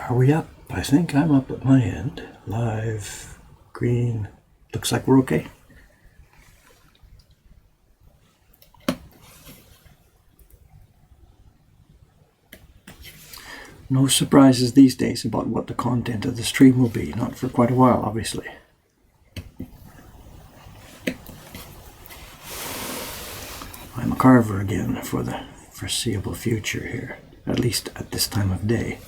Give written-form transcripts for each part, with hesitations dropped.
Are we up? I think I'm up at my end. Live, green. Looks like we're okay. No surprises these days about what the content of the stream will be. Not for quite a while, obviously. I'm a carver again for the foreseeable future here. At least at this time of day.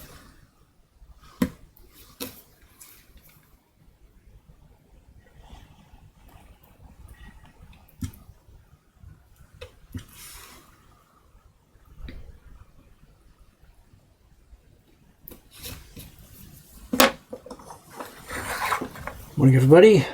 Morning, everybody.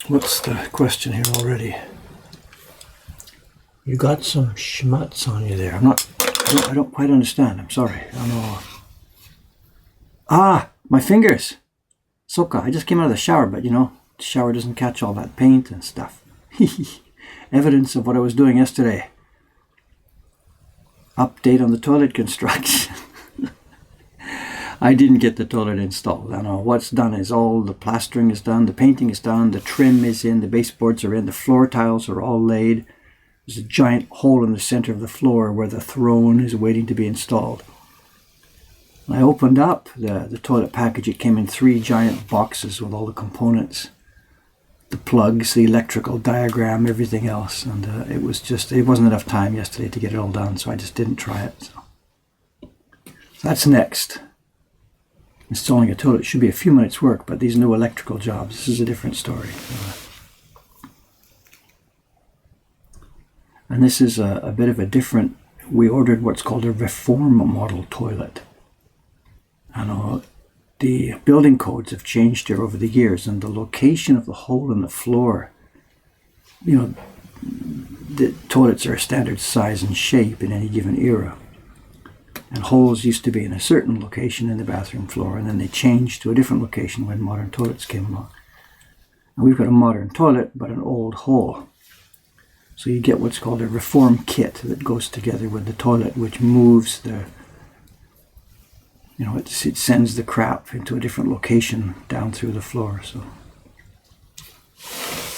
What's the question here already? You got some schmutz on you there. I don't quite understand. I'm sorry. I don't know. Ah, my fingers. Soka, I just came out of the shower, but you know, the shower doesn't catch all that paint and stuff. Evidence of what I was doing yesterday. Update on the toilet construction. I didn't get the toilet installed. I know what's done is all the plastering is done, the painting is done, the trim is in, the baseboards are in, the floor tiles are all laid. There's a giant hole in the center of the floor where the throne is waiting to be installed. When I opened up the toilet package, it came in 3 giant boxes with all the components. The plugs, the electrical diagram, everything else. And it wasn't enough time yesterday to get it all done, so I just didn't try it. So that's next. Installing a toilet should be a few minutes work, but these new electrical jobs, this is a different story. And this is a bit of a different, we ordered what's called a reform model toilet. I know the building codes have changed here over the years, and the location of the hole in the floor, you know, the toilets are a standard size and shape in any given era. And holes used to be in a certain location in the bathroom floor, and then they changed to a different location when modern toilets came along. And we've got a modern toilet, but an old hole. So you get what's called a reform kit that goes together with the toilet, which moves the, you know, it sends the crap into a different location down through the floor. So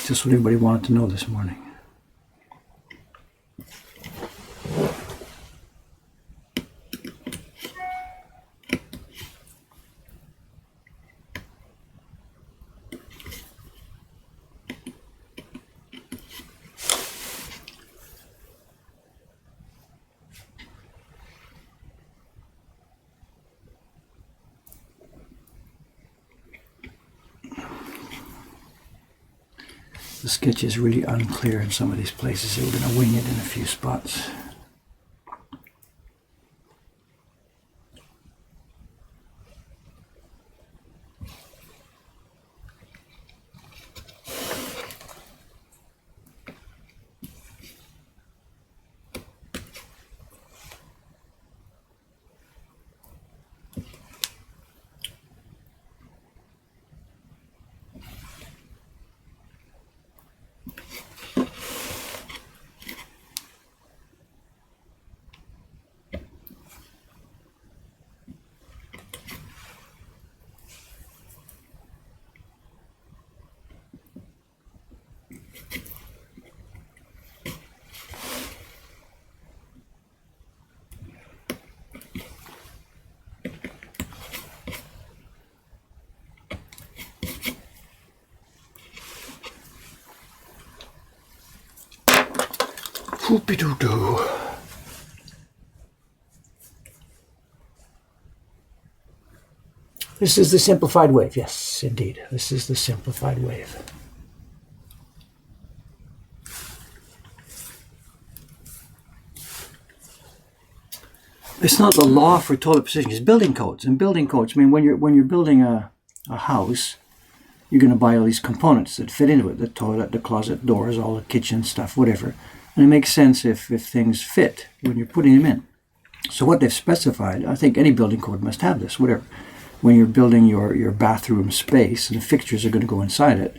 just what everybody wanted to know this morning. The sketch is really unclear in some of these places, so we're going to wing it in a few spots. Whoopie-doo-doo. This is the simplified wave. Yes, indeed. This is the simplified wave. It's not the law for toilet positioning. It's building codes. And building codes, I mean, when you're building a house, you're going to buy all these components that fit into it. The toilet, the closet, doors, all the kitchen stuff, whatever. And it makes sense if things fit when you're putting them in. So what they've specified, I think any building code must have this, whatever. When you're building your bathroom space and the fixtures are going to go inside it,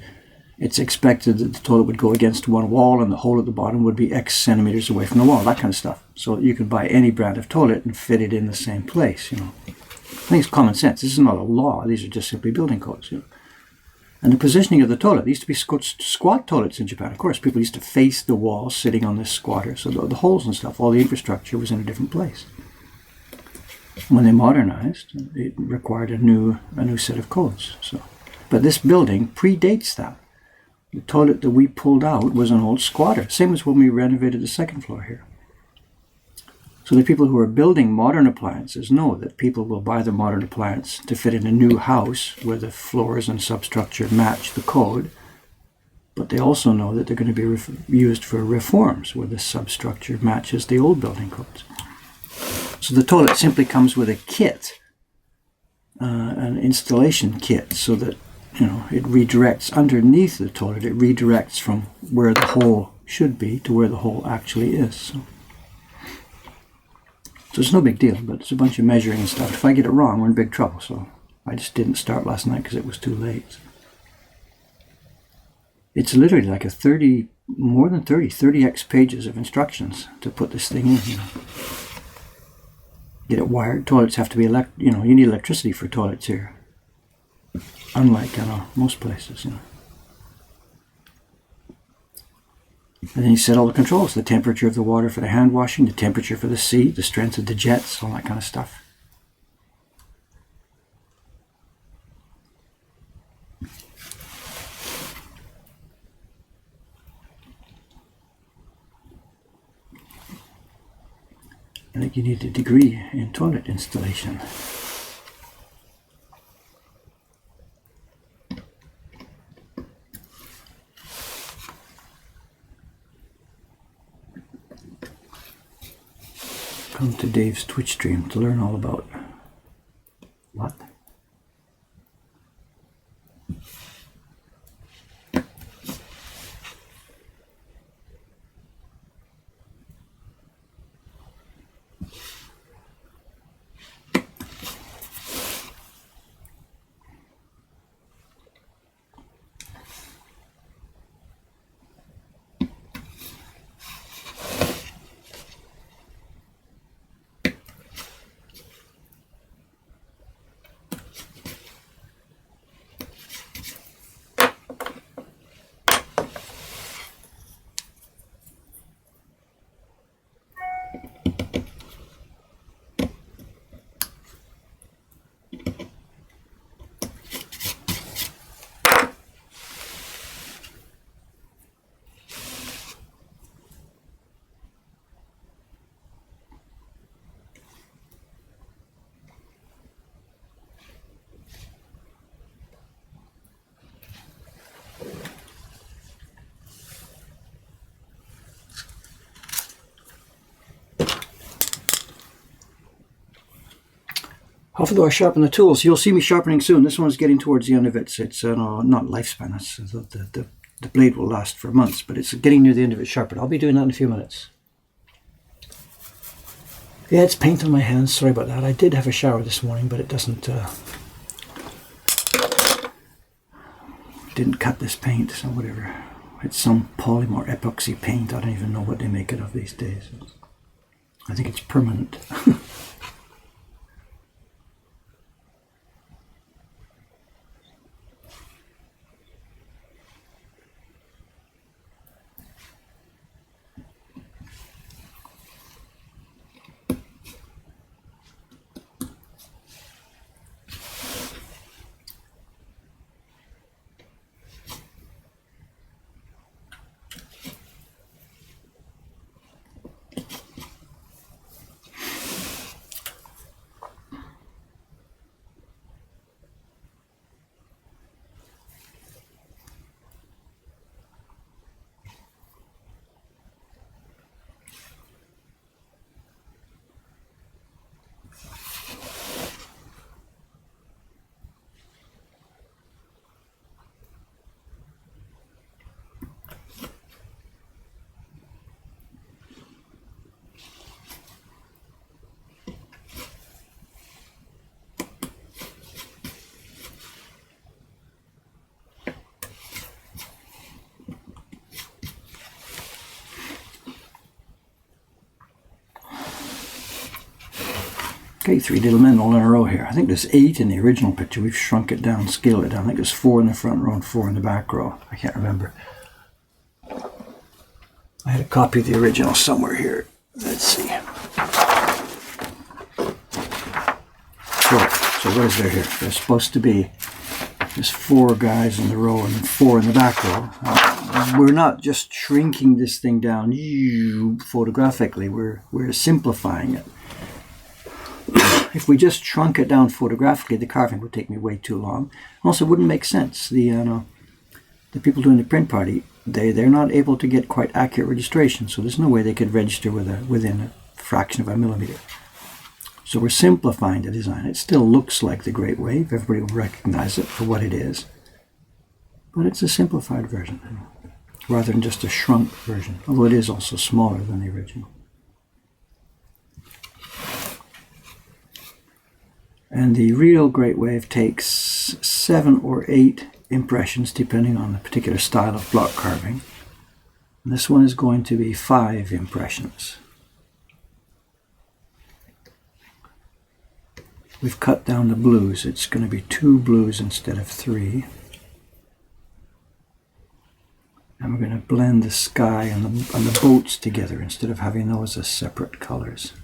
it's expected that the toilet would go against one wall and the hole at the bottom would be X centimeters away from the wall, that kind of stuff. So you could buy any brand of toilet and fit it in the same place, you know. I think it's common sense. This is not a law. These are just simply building codes, you know. And the positioning of the toilet, there used to be squat toilets in Japan. Of course, people used to face the wall sitting on this squatter. So the holes and stuff, all the infrastructure was in a different place. When they modernized, it required a new set of codes. So, but this building predates that. The toilet that we pulled out was an old squatter, same as when we renovated the second floor here. So the people who are building modern appliances know that people will buy the modern appliance to fit in a new house where the floors and substructure match the code, but they also know that they're going to be used for reforms where the substructure matches the old building codes. So the toilet simply comes with a kit, an installation kit, so that, you know, it redirects underneath the toilet. It redirects from where the hole should be to where the hole actually is. So it's no big deal, but it's a bunch of measuring and stuff. If I get it wrong, we're in big trouble. So I just didn't start last night because it was too late. It's literally like 30x pages of instructions to put this thing in, you know. Get it wired. Toilets have to be you need electricity for toilets here. Unlike, most places, you know. And then you set all the controls, the temperature of the water for the hand washing, the temperature for the seat, the strength of the jets, all that kind of stuff. I think you need a degree in toilet installation. Come to Dave's Twitch stream to learn all about what? How do I sharpen the tools? You'll see me sharpening soon. This one's getting towards the end of it. It's not lifespan. The blade will last for months, but it's getting near the end of its sharpened. I'll be doing that in a few minutes. Yeah, it's paint on my hands. Sorry about that. I did have a shower this morning, but it didn't cut this paint, so whatever. It's some polymer epoxy paint. I don't even know what they make it of these days. I think it's permanent. Okay, 3 little men all in a row here. I think there's 8 in the original picture. We've shrunk it down, scaled it down. I think there's 4 in the front row and 4 in the back row. I can't remember. I had a copy of the original somewhere here. Let's see. So what is there here? There's supposed to be there's 4 guys in the row and 4 in the back row. We're not just shrinking this thing down photographically. We're simplifying it. If we just shrunk it down photographically, the carving would take me way too long. Also, it wouldn't make sense. The people doing the print party, they're not able to get quite accurate registration, so there's no way they could register within a fraction of a millimeter. So we're simplifying the design. It still looks like the Great Wave. Everybody will recognize it for what it is. But it's a simplified version, rather than just a shrunk version, although it is also smaller than the original. And the real Great Wave takes 7 or 8 impressions, depending on the particular style of block carving. And this one is going to be 5 impressions. We've cut down the blues. It's going to be 2 blues instead of 3. And we're going to blend the sky and the boats together instead of having those as separate colors.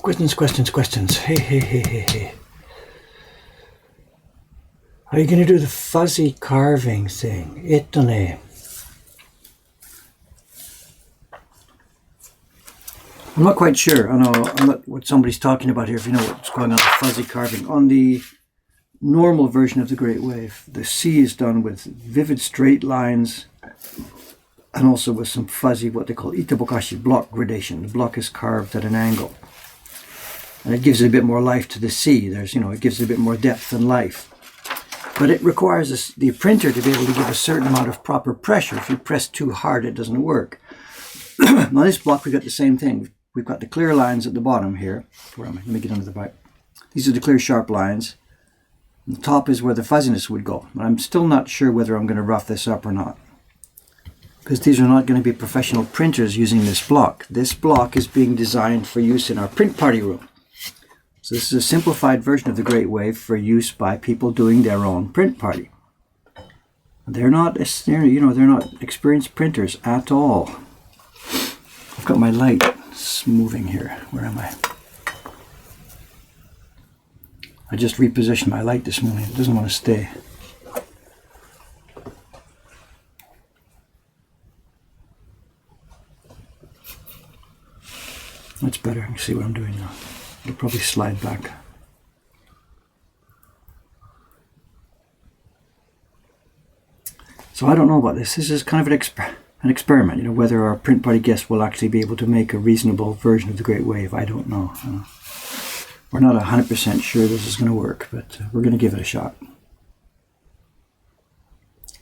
Questions. Hey. Are you going to do the fuzzy carving thing? Italy. I'm not quite sure. I know I'm not what somebody's talking about here. If you know what's going on with fuzzy carving. On the normal version of the Great Wave, the sea is done with vivid straight lines and also with some fuzzy, what they call itabokashi, block gradation. The block is carved at an angle. And it gives it a bit more life to the sea. It gives it a bit more depth and life. But it requires the printer to be able to give a certain amount of proper pressure. If you press too hard, it doesn't work. Now this block, we've got the same thing. We've got the clear lines at the bottom here. Where am I? Let me get under the pipe. These are the clear sharp lines. And the top is where the fuzziness would go. But I'm still not sure whether I'm going to rough this up or not, because these are not going to be professional printers using this block. This block is being designed for use in our print party room. So this is a simplified version of the Great Wave for use by people doing their own print party. They're not experienced printers at all. I've got my light moving here. Where am I? I just repositioned my light this morning. It doesn't want to stay. That's better. I can see what I'm doing now. It'll probably slide back. So I don't know about this. This is kind of an experiment, whether our print party guests will actually be able to make a reasonable version of the Great Wave. I don't know. We're not 100% sure this is going to work, but we're going to give it a shot.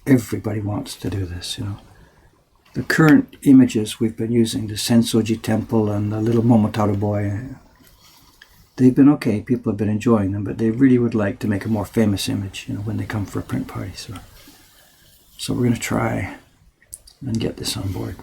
Everybody wants to do this, The current images we've been using, the Sensoji Temple and the little Momotaro boy, they've been okay. People have been enjoying them, but they really would like to make a more famous image, when they come for a print party. So we're going to try and get this on board.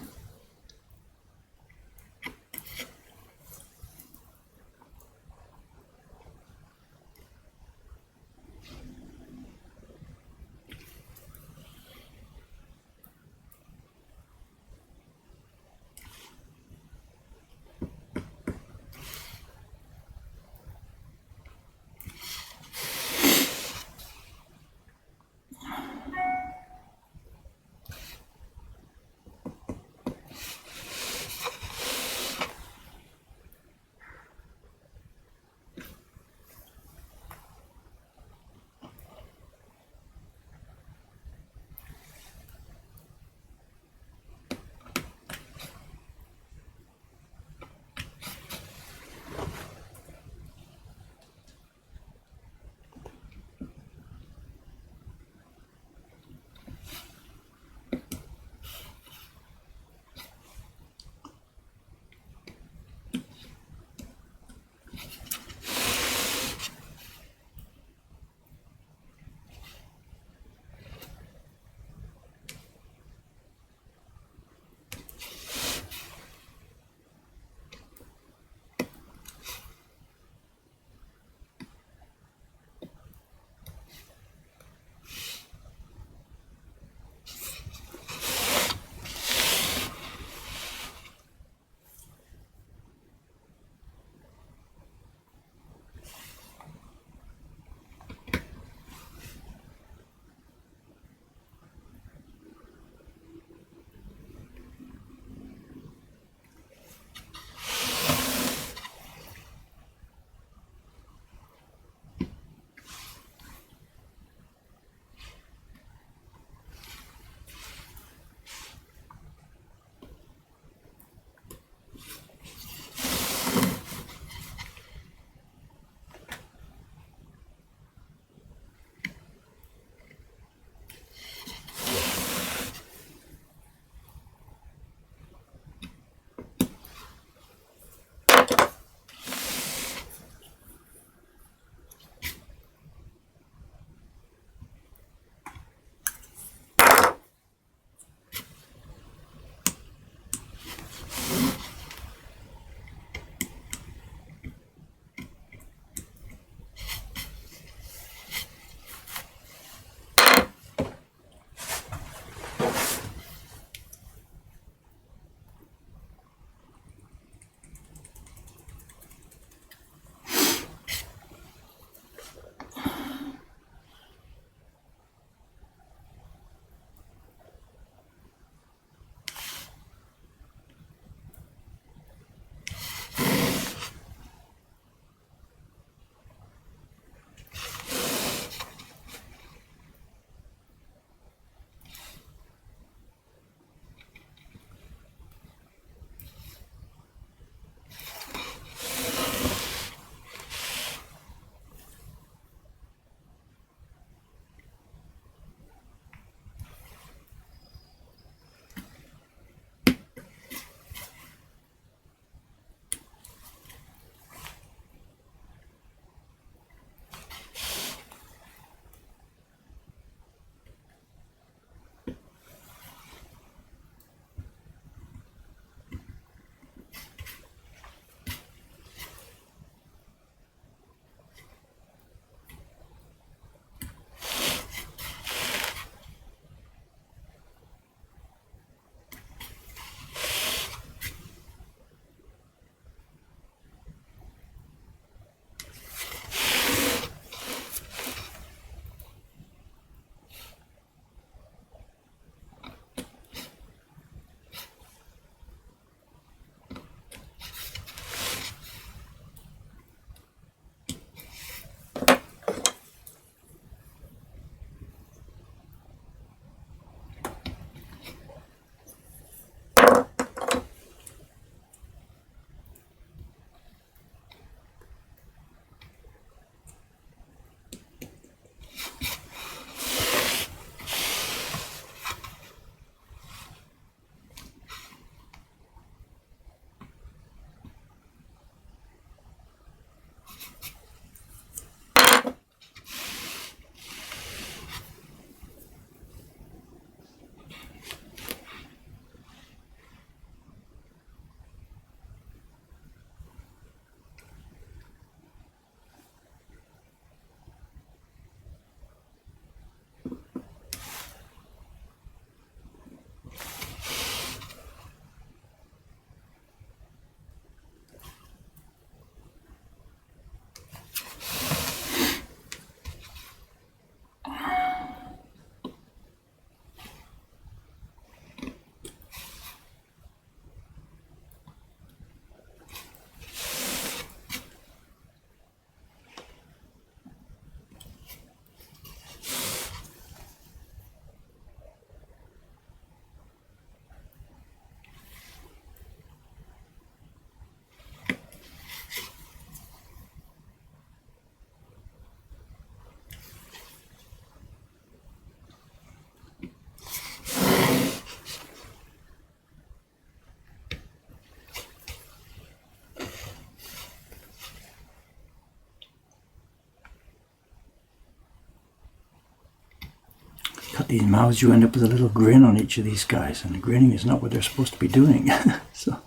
cut these mouths, you end up with a little grin on each of these guys, and grinning is not what they're supposed to be doing. So,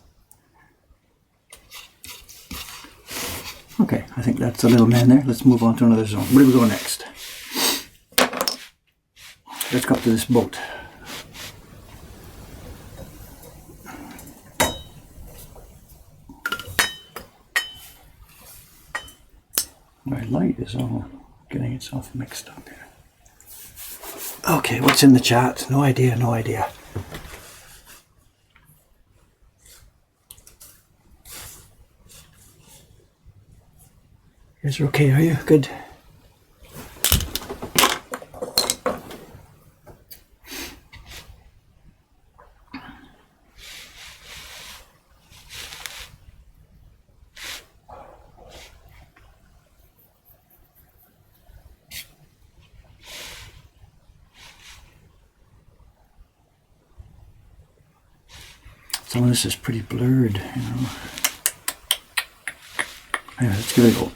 okay, I think that's a little man there. Let's move on to another zone. Where do we go next? Let's go up to this boat. My light is all getting itself mixed up here. Okay, what's in the chat? No idea, no idea. You guys are okay, are you? Good. Some of this is pretty blurred, you know. Anyway, let's give it a go.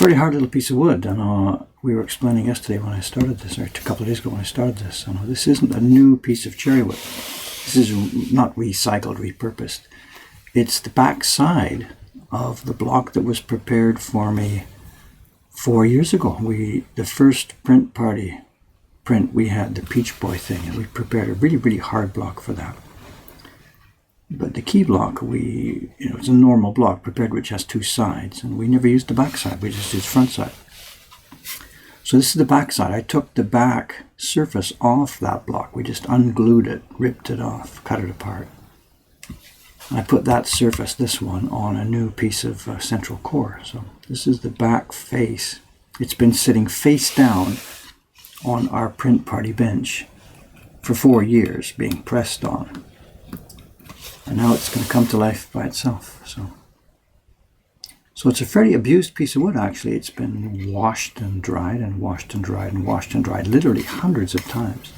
fairly hard little piece of wood, and we were explaining yesterday when I started this, or a couple of days ago when I started this, this isn't a new piece of cherry wood. This is not recycled, repurposed. It's the back side of the block that was prepared for me 4 years ago. The first print party print, we had the Peach Boy thing, and we prepared a really, really hard block for that. But the key block, it's a normal block prepared which has two sides, and we never used the back side, we just used front side. So this is the back side. I took the back surface off that block. We just unglued it, ripped it off, cut it apart. And I put that surface, this one, on a new piece of central core. So this is the back face. It's been sitting face down on our print party bench for 4 years, being pressed on. And now it's going to come to life by itself. So it's a fairly abused piece of wood, actually. It's been washed and dried and washed and dried and washed and dried, literally hundreds of times.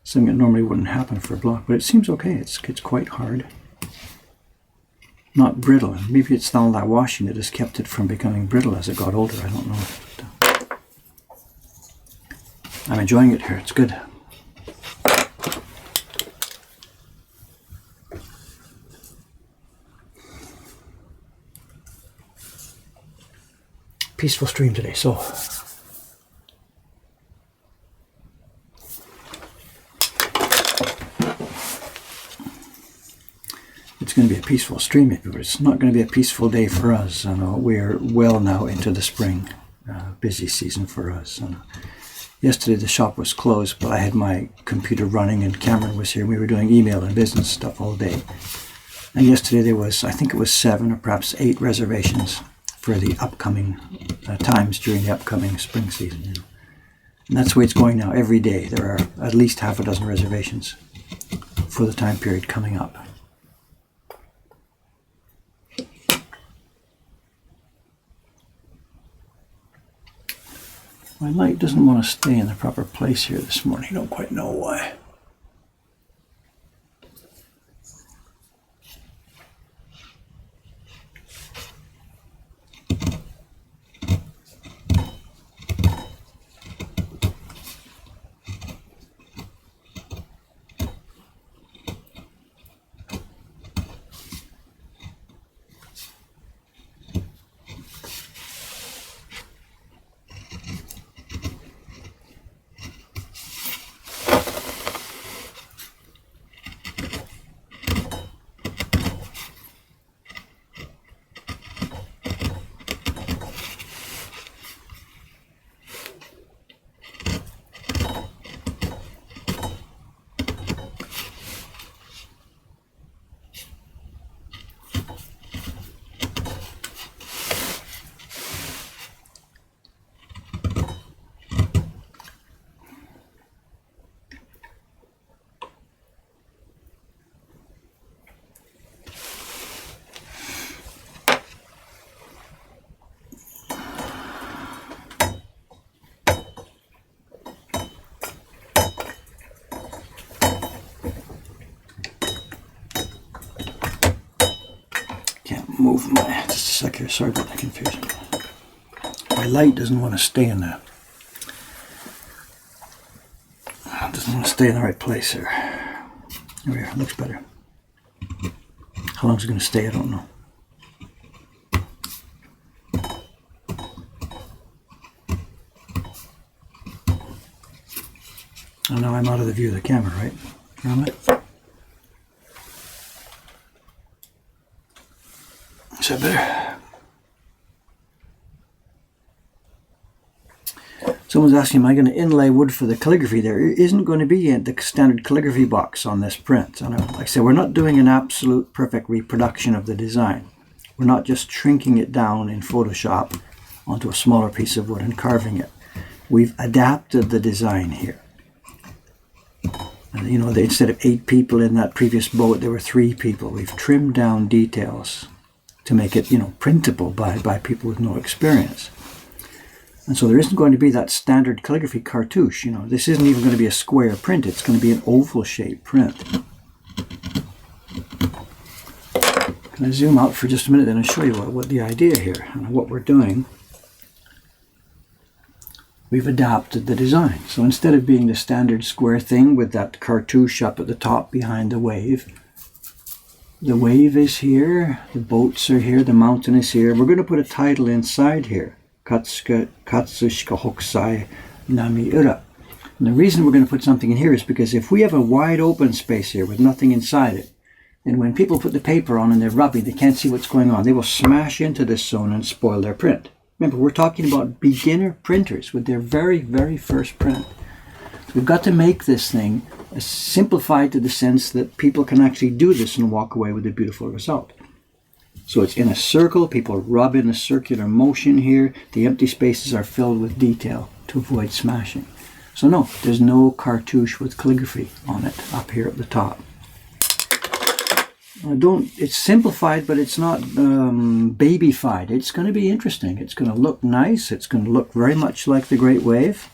Something that normally wouldn't happen for a block, but it seems okay. It's quite hard. Not brittle. And maybe it's all that washing that has kept it from becoming brittle as it got older. I don't know. But, I'm enjoying it here. It's good. Peaceful stream today, so it's going to be a peaceful stream maybe, but it's not going to be a peaceful day for us. We're well now into the spring busy season for us. Yesterday the shop was closed, but I had my computer running and Cameron was here. We were doing email and business stuff all day, and yesterday there was, I think it was 7 or perhaps 8 reservations for the upcoming times during the upcoming spring season. And that's the way it's going now. Every day there are at least half a dozen reservations for the time period coming up. My light doesn't want to stay in the proper place here this morning. I don't quite know why. Move my, just a sec here, sorry about the confusion. My light doesn't want to stay in the, doesn't want to stay in the right place here. There we are, looks better. How long is it going to stay, I don't know. And now I'm out of the view of the camera, right? Am I? Is that better? Someone's asking, am I going to inlay wood for the calligraphy? There isn't going to be the standard calligraphy box on this print. And like I said, we're not doing an absolute perfect reproduction of the design. We're not just shrinking it down in Photoshop onto a smaller piece of wood and carving it. We've adapted the design here. And, instead of 8 people in that previous boat, there were 3 people. We've trimmed down details to make it, printable by people with no experience. And so there isn't going to be that standard calligraphy cartouche. This isn't even going to be a square print. It's going to be an oval shaped print. going to zoom out for just a minute and show you what the idea here and what we're doing. We've adapted the design. So instead of being the standard square thing with that cartouche up at the top behind the wave is here, the boats are here, the mountain is here. We're going to put a title inside here, Katsushika Hokusai Nami Ura. And the reason we're going to put something in here is because if we have a wide open space here with nothing inside it, and when people put the paper on and they're rubbing, they can't see what's going on. They will smash into this zone and spoil their print. Remember, we're talking about beginner printers with their very, very first print. So we've got to make this thing simplified to the sense that people can actually do this and walk away with a beautiful result. So it's in a circle. People rub in a circular motion here. The empty spaces are filled with detail to avoid smashing. So no, there's no cartouche with calligraphy on it up here at the top. It's simplified, but it's not babyfied. It's going to be interesting. It's going to look nice. It's going to look very much like the Great Wave.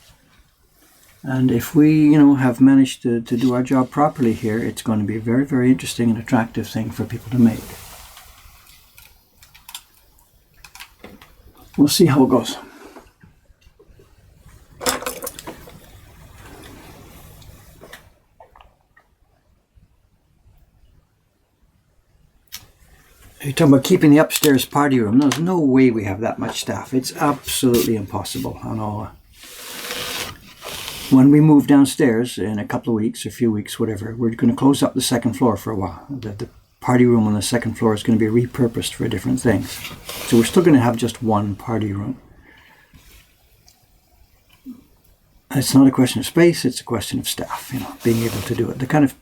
And if we, have managed to do our job properly here, it's going to be a very, very interesting and attractive thing for people to make. We'll see how it goes. You're talking about keeping the upstairs party room. There's no way we have that much staff. It's absolutely impossible. I know. When we move downstairs in a couple of weeks, a few weeks, whatever, we're going to close up the second floor for a while. The party room on the second floor is going to be repurposed for different things. So we're still going to have just one party room. It's not a question of space, it's a question of staff, being able to do it. The kind of,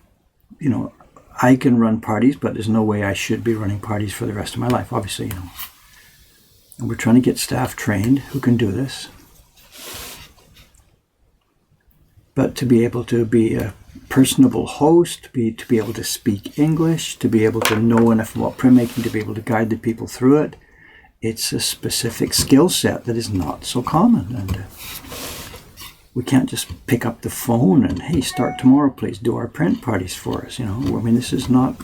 I can run parties, but there's no way I should be running parties for the rest of my life, obviously, And we're trying to get staff trained who can do this. But to be able to be a personable host, to be able to speak English, to be able to know enough about printmaking, to be able to guide the people through it, it's a specific skill set that is not so common. And we can't just pick up the phone and, hey, start tomorrow, please, do our print parties for us. This is not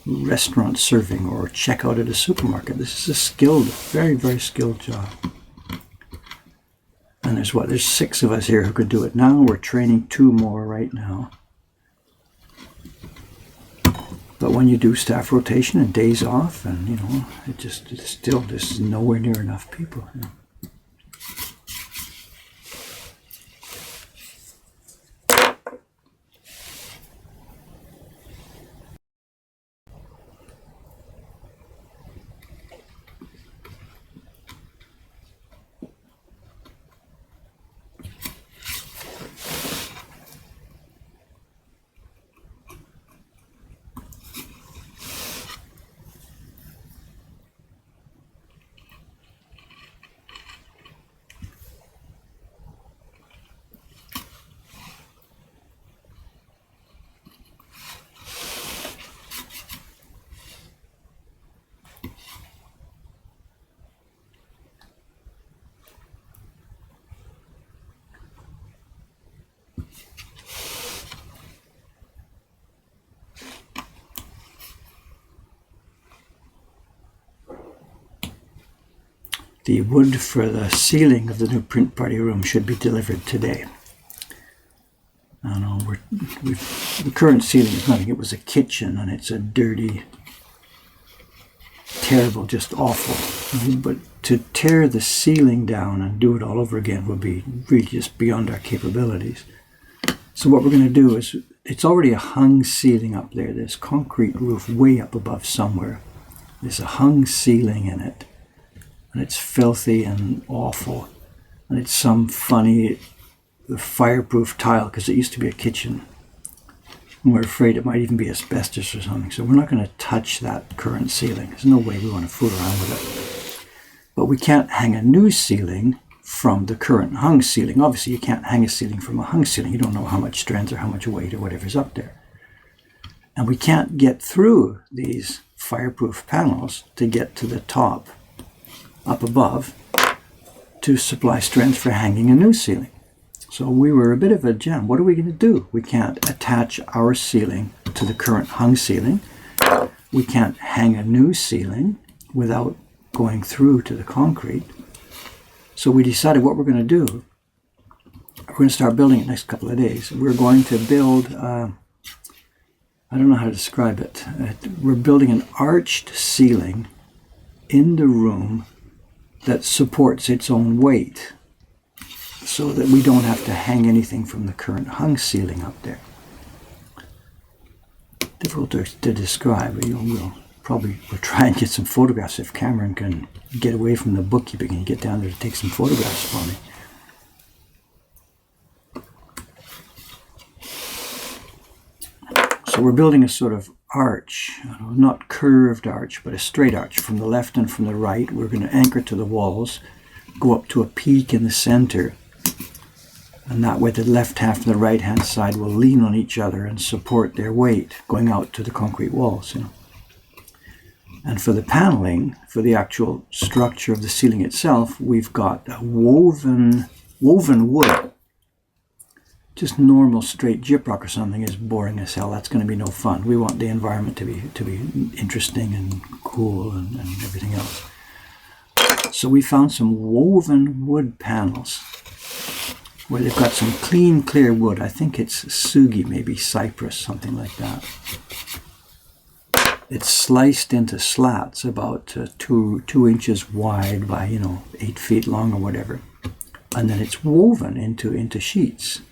restaurant serving or checkout at a supermarket. This is a skilled, very, very skilled job. And there's 6 of us here who could do it now. We're training 2 more right now. But when you do staff rotation and days off, and it's still just nowhere near enough people. The wood for the ceiling of the new print party room should be delivered today. I know the current ceiling is nothing. It was a kitchen and it's a dirty, terrible, just awful. But to tear the ceiling down and do it all over again would be really just beyond our capabilities. So what we're going to do is, it's already a hung ceiling up there. There's concrete roof way up above somewhere. There's a hung ceiling in it. And it's filthy and awful. And it's some funny fireproof tile because it used to be a kitchen. And we're afraid it might even be asbestos or something. So we're not going to touch that current ceiling. There's no way we want to fool around with it. But we can't hang a new ceiling from the current hung ceiling. Obviously, you can't hang a ceiling from a hung ceiling. You don't know how much strength or how much weight or whatever's up there. And we can't get through these fireproof panels to get to the top up above to supply strength for hanging a new ceiling. So we were a bit of a jam. What are we going to do? We can't attach our ceiling to the current hung ceiling. we can't hang a new ceiling without going through to the concrete. So we decided what we're going to do. We're going to start building it next couple of days. We're going to build, I don't know how to describe it. We're building an arched ceiling in the room that supports its own weight, so that we don't have to hang anything from the current hung ceiling up there. Difficult to describe. We'll try and get some photographs if Cameron can get away from the bookkeeping and get down there to take some photographs for me. So we're building a sort of arch, not curved arch, but a straight arch from the left and from the right. We're going to anchor to the walls, go up to a peak in the center, and that way the left half and the right hand side will lean on each other and support their weight going out to the concrete walls. And for the paneling, for the actual structure of the ceiling itself, we've got a woven wood. Just normal straight gyprock or something is boring as hell. That's going to be no fun. We want the environment to be interesting and cool and everything else. So we found some woven wood panels where they've got some clean, clear wood. I think it's sugi, maybe cypress, something like that. It's sliced into slats about 2 inches wide by 8 feet long or whatever, and then it's woven into sheets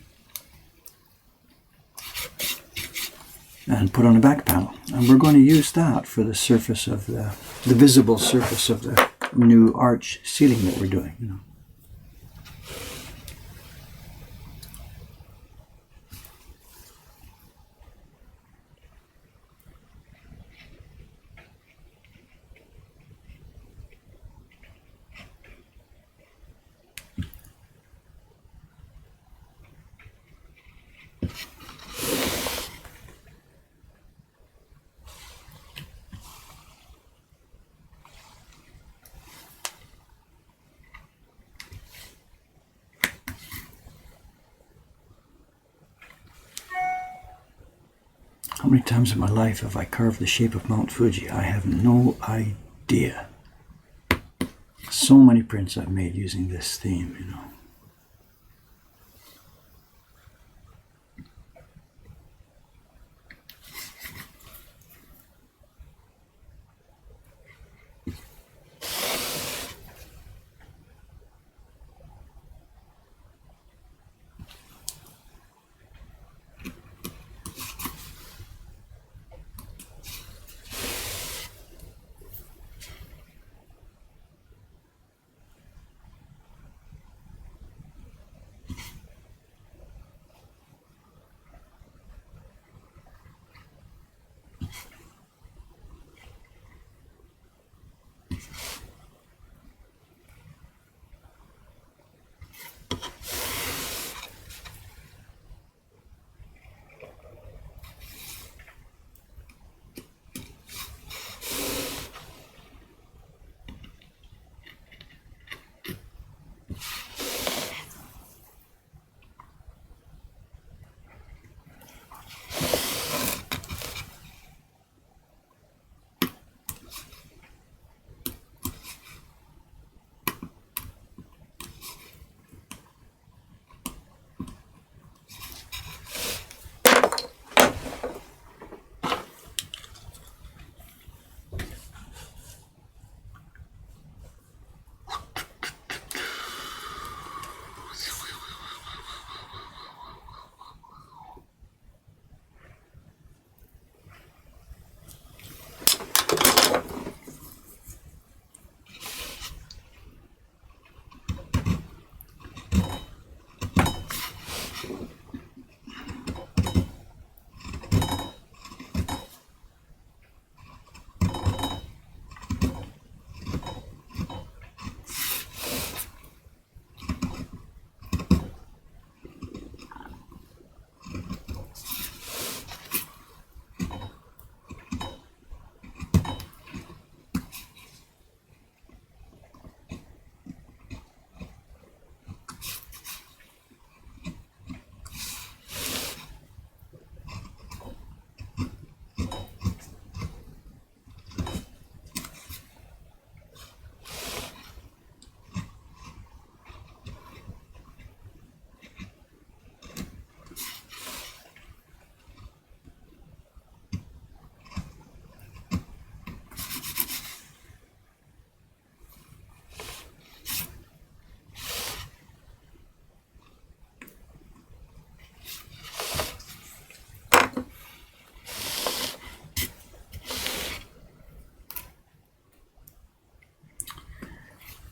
and put on a back panel. And we're going to use that for the surface of the visible surface of the new arch ceiling that we're doing. How many times in my life have I carved the shape of Mount Fuji? I have no idea. So many prints I've made using this theme,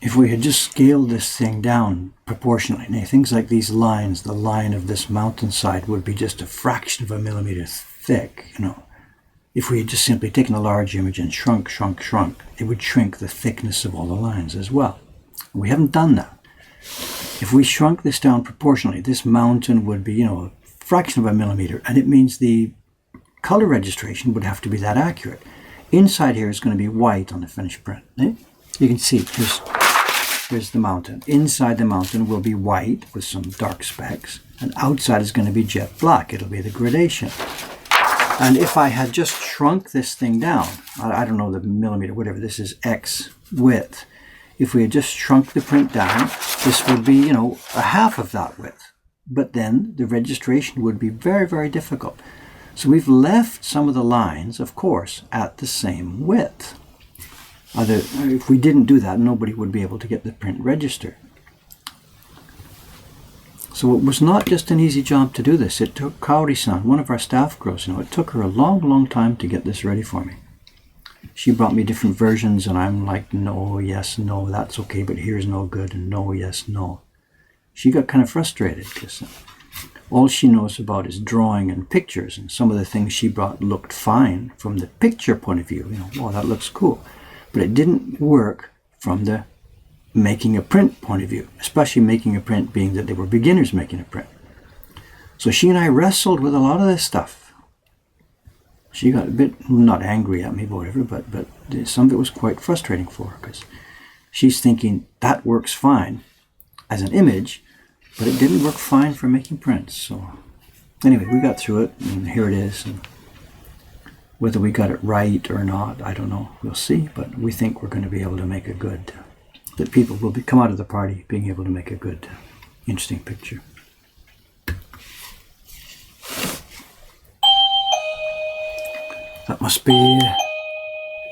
if we had just scaled this thing down proportionally, now things like these lines, the line of this mountainside would be just a fraction of a millimeter thick, you know. If we had just simply taken a large image and shrunk, it would shrink the thickness of all the lines as well. We haven't done that. If we shrunk this down proportionally, this mountain would be, you know, a fraction of a millimeter, and it means the color registration would have to be that accurate. Inside here is going to be white on the finished print. Eh? You can see, here's the mountain. Inside the mountain will be white with some dark specks, and outside is going to be jet black. It'll be the gradation. And if I had just shrunk this thing down, I don't know the millimeter, whatever, this is X width. If we had just shrunk the print down, this would be, you know, a half of that width. But then the registration would be very, very difficult. So we've left some of the lines, of course, at the same width. If we didn't do that, nobody would be able to get the print registered. So it was not just an easy job to do this. It took Kaori-san, one of our staff girls, you know, it took her a long, long time to get this ready for me. She brought me different versions, and I'm like, no, yes, no, that's okay, but here's no good, and no, yes, no. She got kind of frustrated because all she knows about is drawing and pictures, and some of the things she brought looked fine from the picture point of view. You know, oh, that looks cool. But it didn't work from the making a print point of view, especially making a print being that they were beginners making a print. So she and I wrestled with a lot of this stuff. She got a bit, not angry at me, whatever, but some of it was quite frustrating for her because she's thinking that works fine as an image, but it didn't work fine for making prints. So anyway, we got through it, and here it is. And whether we got it right or not, I don't know. We'll see, but we think we're going to be able to make a good, that people will come out of the party being able to make a good, interesting picture. That must be a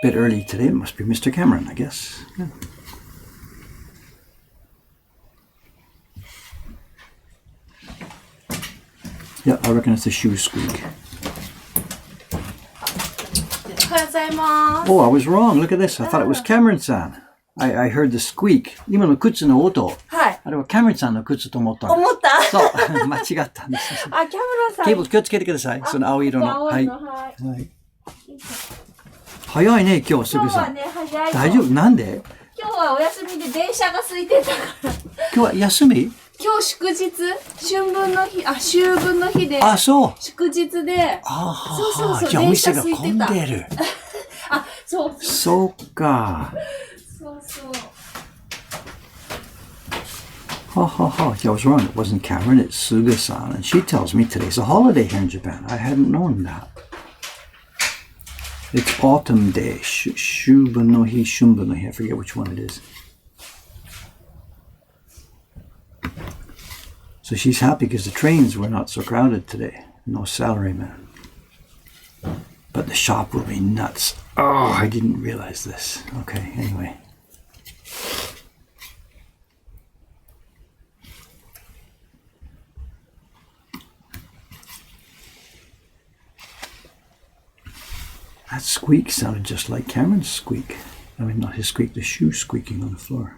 bit early today. It must be Mr. Cameron, I guess. Yeah. Yeah, I reckon it's a shoe squeak. Oh, I was wrong. Look at this. I thought it was Cameron-san. I heard the squeak. 今の靴の音。はい。あれはキャメロンさんの靴と思った。思った。そう。間違ったんです。あ、キャメロンさん。ケーブル気をつけてください。その青色の。はい。はい。早いね、今日、すぐさん。今日はね、早い。大丈夫？なんで？今日はお休みで電車が空いてたから。今日は休み？今日祝日、秋分の日、秋分の日で。あ、そう。祝日で。ああ、そう。じゃあお店が混んでる。あ、そう。そうか。そうそう。Yeah, I was wrong. It wasn't Cameron, it's Suga-san. And she tells me today's a holiday here in Japan. I hadn't known that. It's autumn day. Shubun no hi, Shunbun no hi. I forget which one it is. So she's happy because the trains were not so crowded today. No salaryman. But the shop will be nuts. Oh, I didn't realize this. Okay, anyway. That squeak sounded just like Cameron's squeak. I mean, not his squeak, the shoe squeaking on the floor.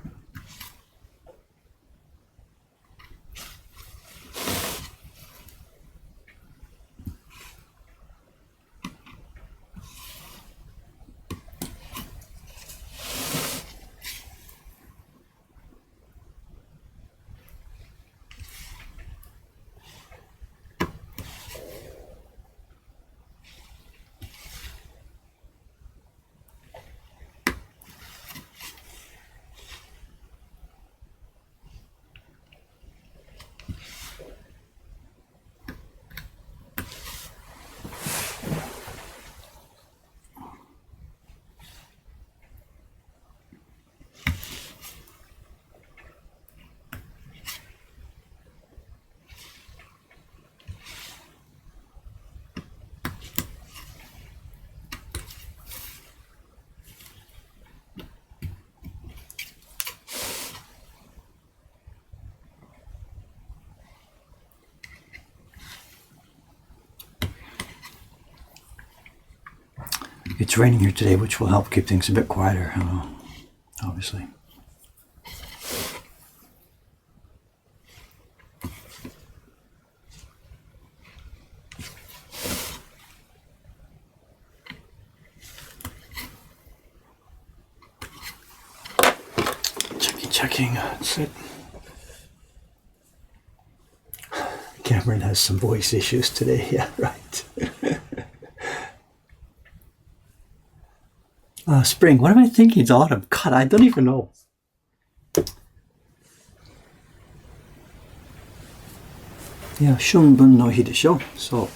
It's raining here today, which will help keep things a bit quieter, obviously. working. That's it. Cameron has some voice issues today. Yeah, right. Spring. What am I thinking? It's autumn. God, I don't even know. Yeah, Shunbun no Hidesho. So,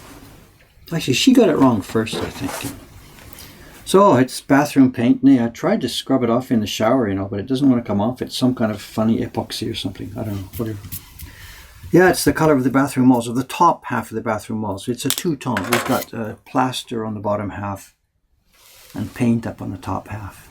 actually, she got it wrong first, I think. So, it's bathroom paint. I tried to scrub it off in the shower, but it doesn't want to come off. It's some kind of funny epoxy or something. I don't know, whatever. Yeah, it's the color of the bathroom walls, of the top half of the bathroom walls. It's a two-tone. We've got plaster on the bottom half and paint up on the top half.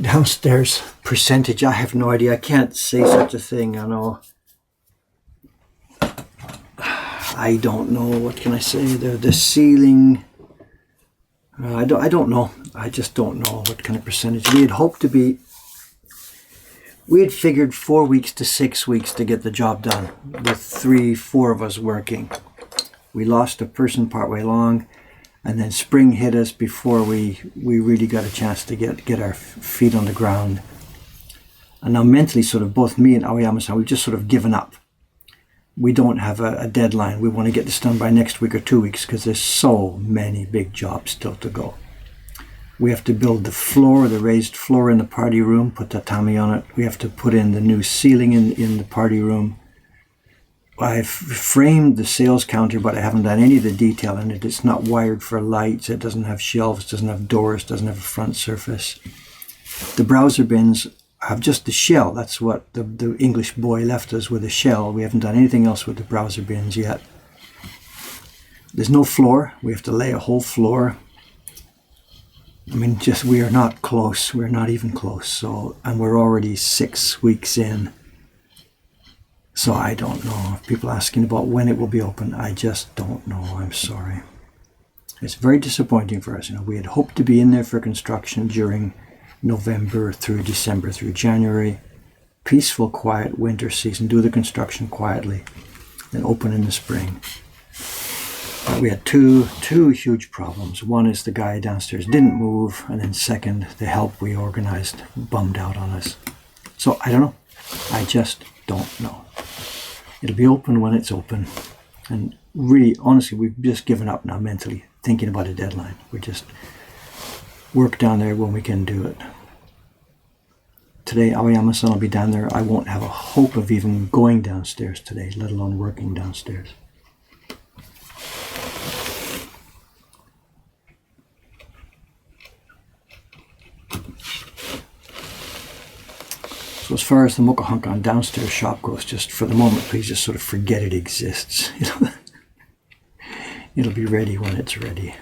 Downstairs percentage, I have no idea. I can't say such a thing. I know I don't know. What can I say? The ceiling. I don't know. I just don't know what kind of percentage. We had hoped to be. We had figured 4 weeks to 6 weeks to get the job done, with 3-4 of us working. We lost a person partway along, and then spring hit us before we really got a chance to get our feet on the ground. And now mentally, sort of both me and Aoyama-san, we've just sort of given up. We don't have a deadline. We want to get this done by next week or 2 weeks because there's so many big jobs still to go. We have to build the floor, the raised floor in the party room, put tatami on it. We have to put in the new ceiling in the party room. I've framed the sales counter, but I haven't done any of the detail in it. It's not wired for lights. It doesn't have shelves, doesn't have doors, doesn't have a front surface. The browser bins have just the shell. That's what the English boy left us, with a shell. We haven't done anything else with the browser bins yet. There's no floor. We have to lay a whole floor. I mean, we are not close. We're not even close. So, and we're already 6 weeks in. So I don't know. People asking about when it will be open, I just don't know. I'm sorry. It's very disappointing for us. We had hoped to be in there for construction during November through December through January. Peaceful, quiet winter season. Do the construction quietly, then open in the spring. But we had two huge problems. One is the guy downstairs didn't move, and then second, the help we organized bummed out on us. So I don't know. I just don't know. It'll be open when it's open. And really, honestly, we've just given up now mentally, thinking about a deadline. We just work down there when we can do it. Today, Aoyama-san will be down there. I won't have a hope of even going downstairs today, let alone working downstairs. So as far as the Mokuhankan downstairs shop goes, just for the moment, please just sort of forget it exists. It'll be ready when it's ready.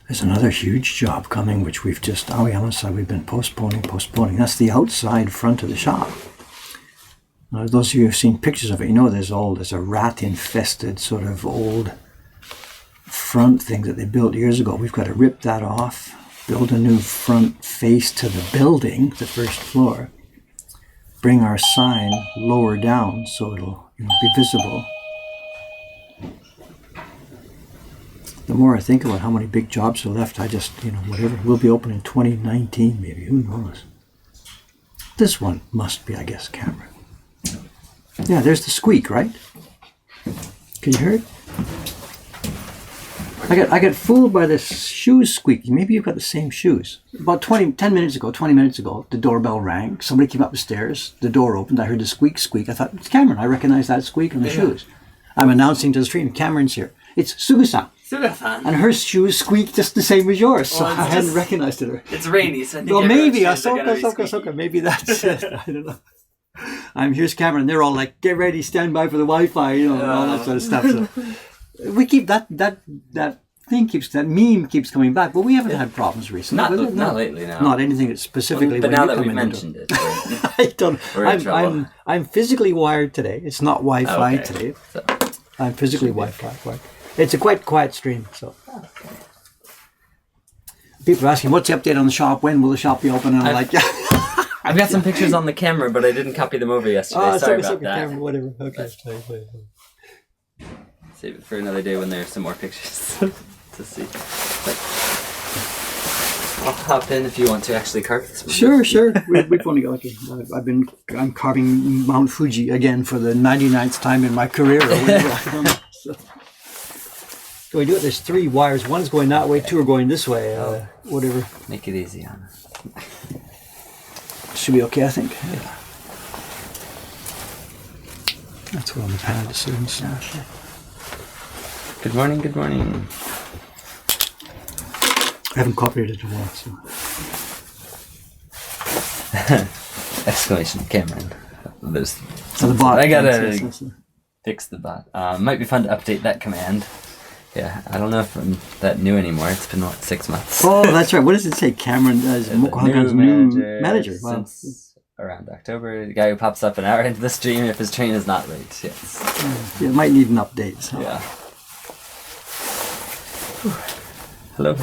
There's another huge job coming, which we've just, Aoyama-san, we've been postponing. That's the outside front of the shop. Now, those of you who've seen pictures of it, there's a rat-infested sort of old front thing that they built years ago. We've got to rip that off, build a new front face to the building, the first floor, bring our sign lower down so it'll be visible. The more I think about how many big jobs are left, I just, whatever. We'll be open in 2019 maybe, who knows. This one must be, I guess, camera. Yeah, there's the squeak, right? Can you hear it? I got fooled by this shoes squeaking. Maybe you've got the same shoes. About 20 minutes ago, the doorbell rang. Somebody came up the stairs. The door opened. I heard the squeak. I thought, it's Cameron. I recognize that squeak on the shoes. I'm announcing to the stream, Cameron's here. It's Sugu-san. And her shoes squeak just the same as yours, so I hadn't recognized it. It's rainy, so I think maybe, Ahsoka, maybe that's it. I don't know. Here's Cameron. They're all like, get ready, stand by for the Wi-Fi, and all that sort of stuff. So we keep that meme keeps coming back, but we haven't had problems recently. Not lately, no. Not anything that specifically. But now that we've mentioned it, I don't. I'm physically wired today. It's not Wi-Fi today. So. I'm physically Wi-Fi wired. It's a quite quiet stream, so. Okay. People are asking, what's the update on the shop? When will the shop be open? And I'm like, I've got some pictures on the camera, but I didn't copy them over yesterday. Sorry about that. Camera, whatever. Okay. Save it for another day when there's some more pictures to see. But I'll hop in if you want to actually carve this one. Sure. We've only got I'm carving Mount Fuji again for the 99th time in my career. Or whatever. I don't know. So we do it. There's 3 wires. One's going that way, 2 are going this way. Whatever. Make it easy on us. Should be okay, I think. Yeah. That's what on the pad soon. So. Good morning. Good morning. I haven't copied it in a while, so. Exclamation, Cameron. There's So the bot. I gotta fix the bot. Might be fun to update that command. Yeah, I don't know if I'm that new anymore. It's been, 6 months? Oh, that's right. What does it say? Cameron is Mokuhankan's new manager. Wow. Since around October. The guy who pops up an hour into the stream if his train is not late. Yes. Yeah, it might need an update. So. Yeah. Hello.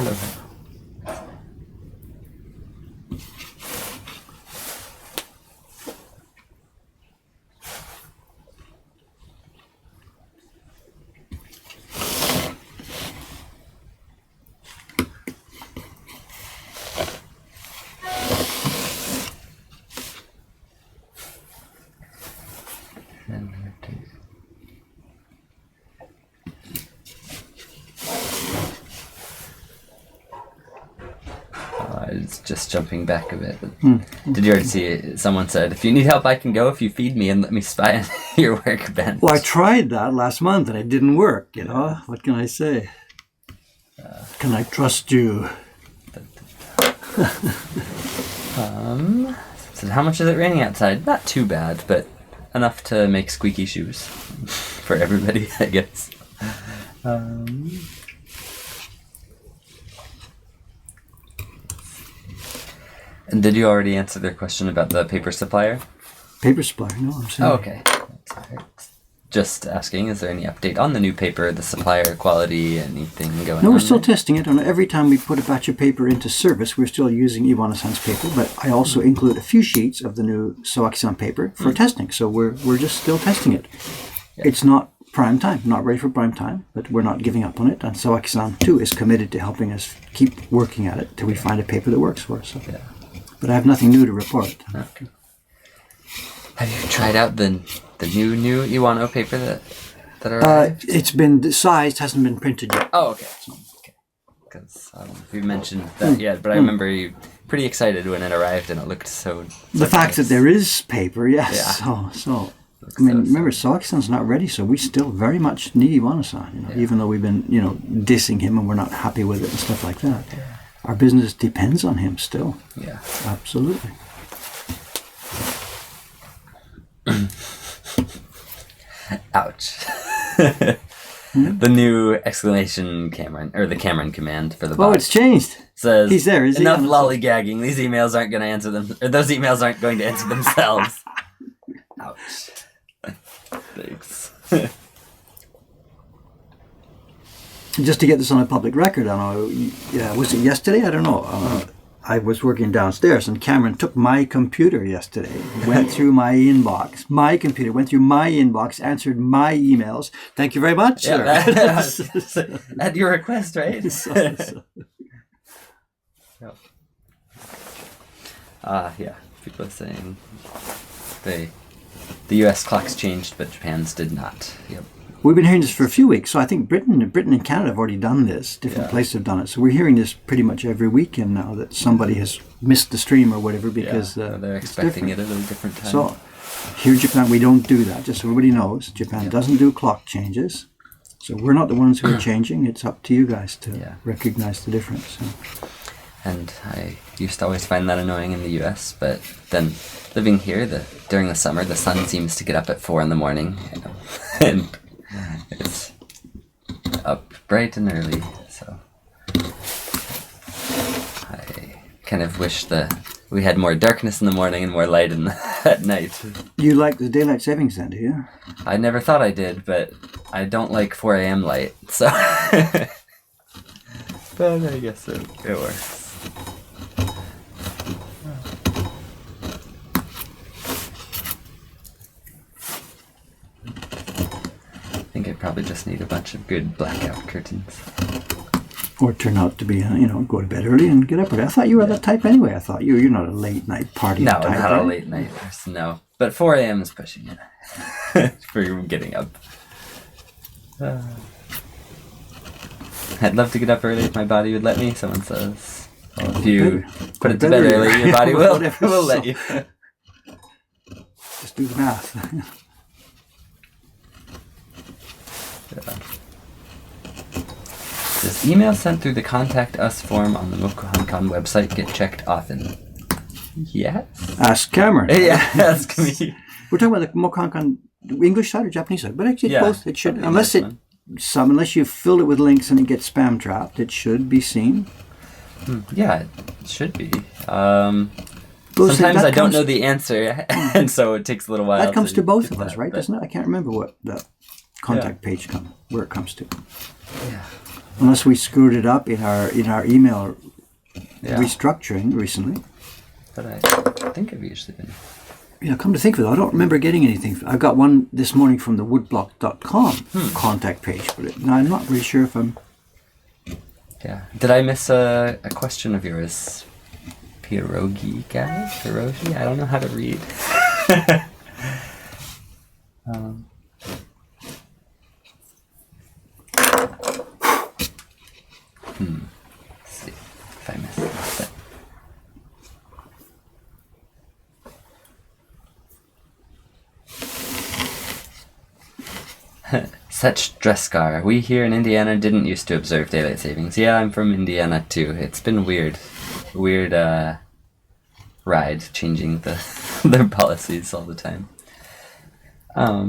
It's just jumping back a bit. Did you already see it? Someone said, if you need help, I can go if you feed me and let me spy on your workbench. Well, I tried that last month and it didn't work, you know. What can I say? Can I trust you? So how much is it raining outside? Not too bad, but enough to make squeaky shoes for everybody, I guess. And did you already answer their question about the paper supplier? Paper supplier? No, I'm saying. Oh, okay. Just asking, is there any update on the new paper, the supplier quality, anything going on? No, we're still testing it. And every time we put a batch of paper into service, we're still using Iwanasan's paper, but I also include a few sheets of the new Sawaki-san paper for testing. So we're just still testing it. Yeah. It's not prime time, not ready for prime time, but we're not giving up on it. And Sawaki-san, too, is committed to helping us keep working at it till we find a paper that works for us. So. Yeah. But I have nothing new to report. Okay. Have you tried out the new Iwano paper that arrived? It's been sized, hasn't been printed yet. Oh, okay. Because I don't know if you mentioned that yet, but I remember you pretty excited when it arrived and it looked so the fact nice. that there is paper, yes. Yeah. So I mean, remember, Sawaki-san's not ready, so we still very much need Iwano-san, you know, even though we've been, dissing him and we're not happy with it and stuff like that. Yeah. Our business depends on him still. Yeah. Absolutely. Ouch. The new exclamation Cameron, or the Cameron command for the bot. Oh, it's changed. Says, he's there, is he? Enough lollygagging. These emails aren't going to answer them, or those emails aren't going to answer themselves. Ouch. Thanks. Just to get this on a public record, I don't know, was it yesterday? I don't know. I was working downstairs and Cameron took my computer yesterday, went through my inbox, answered my emails. Thank you very much, sir. At your request, right? Yeah. People are saying the US clocks changed, but Japan's did not. Yep. We've been hearing this for a few weeks, so I think Britain and Canada have already done this. Different places have done it. So we're hearing this pretty much every weekend now, that somebody has missed the stream or whatever because they're expecting it at a different time. So here in Japan, we don't do that. Just so everybody knows, Japan doesn't do clock changes. So we're not the ones who are changing. It's up to you guys to recognize the difference. So. And I used to always find that annoying in the US, but then living here, during the summer, the sun seems to get up at 4 a.m, and it's up bright and early, so I kind of wish we had more darkness in the morning and more light at night. You like the daylight savings then, do you? I never thought I did, but I don't like 4 a.m. light, so... But I guess it works. probably just need a bunch of good blackout curtains. Or turn out to be, go to bed early and get up early. I thought you were that type anyway. I thought you're not a late night party No, type. not a late night person, no. But 4 a.m. is pushing it for getting up. I'd love to get up early if my body would let me, someone says. Well, if you put it to bed early, your body will let you. Just do the math. Yeah. Does email sent through the Contact Us form on the Mokuhankan website get checked often? Yes. Ask Cameron. Yeah, ask me. We're talking about the Mokuhankan English side or Japanese side, but actually both. It should, unless you fill it with links and it gets spam trapped, it should be seen. Yeah, it should be. Sometimes I don't know the answer, and so it takes a little while. That comes to both of us, right? Doesn't it? I can't remember what the contact page where it comes to. Yeah. Unless we screwed it up in our email restructuring recently. But I think I've usually been. Yeah, come to think of it, I don't remember getting anything. I got one this morning from the woodblock.com contact page, but I'm not really sure if I'm... Yeah. Did I miss a question of yours? Pierogi guy? Pierogi? I don't know how to read. Let's see if I missed it. Such Dreskar. We here in Indiana didn't used to observe daylight savings. Yeah, I'm from Indiana too. It's been weird ride changing their policies all the time. But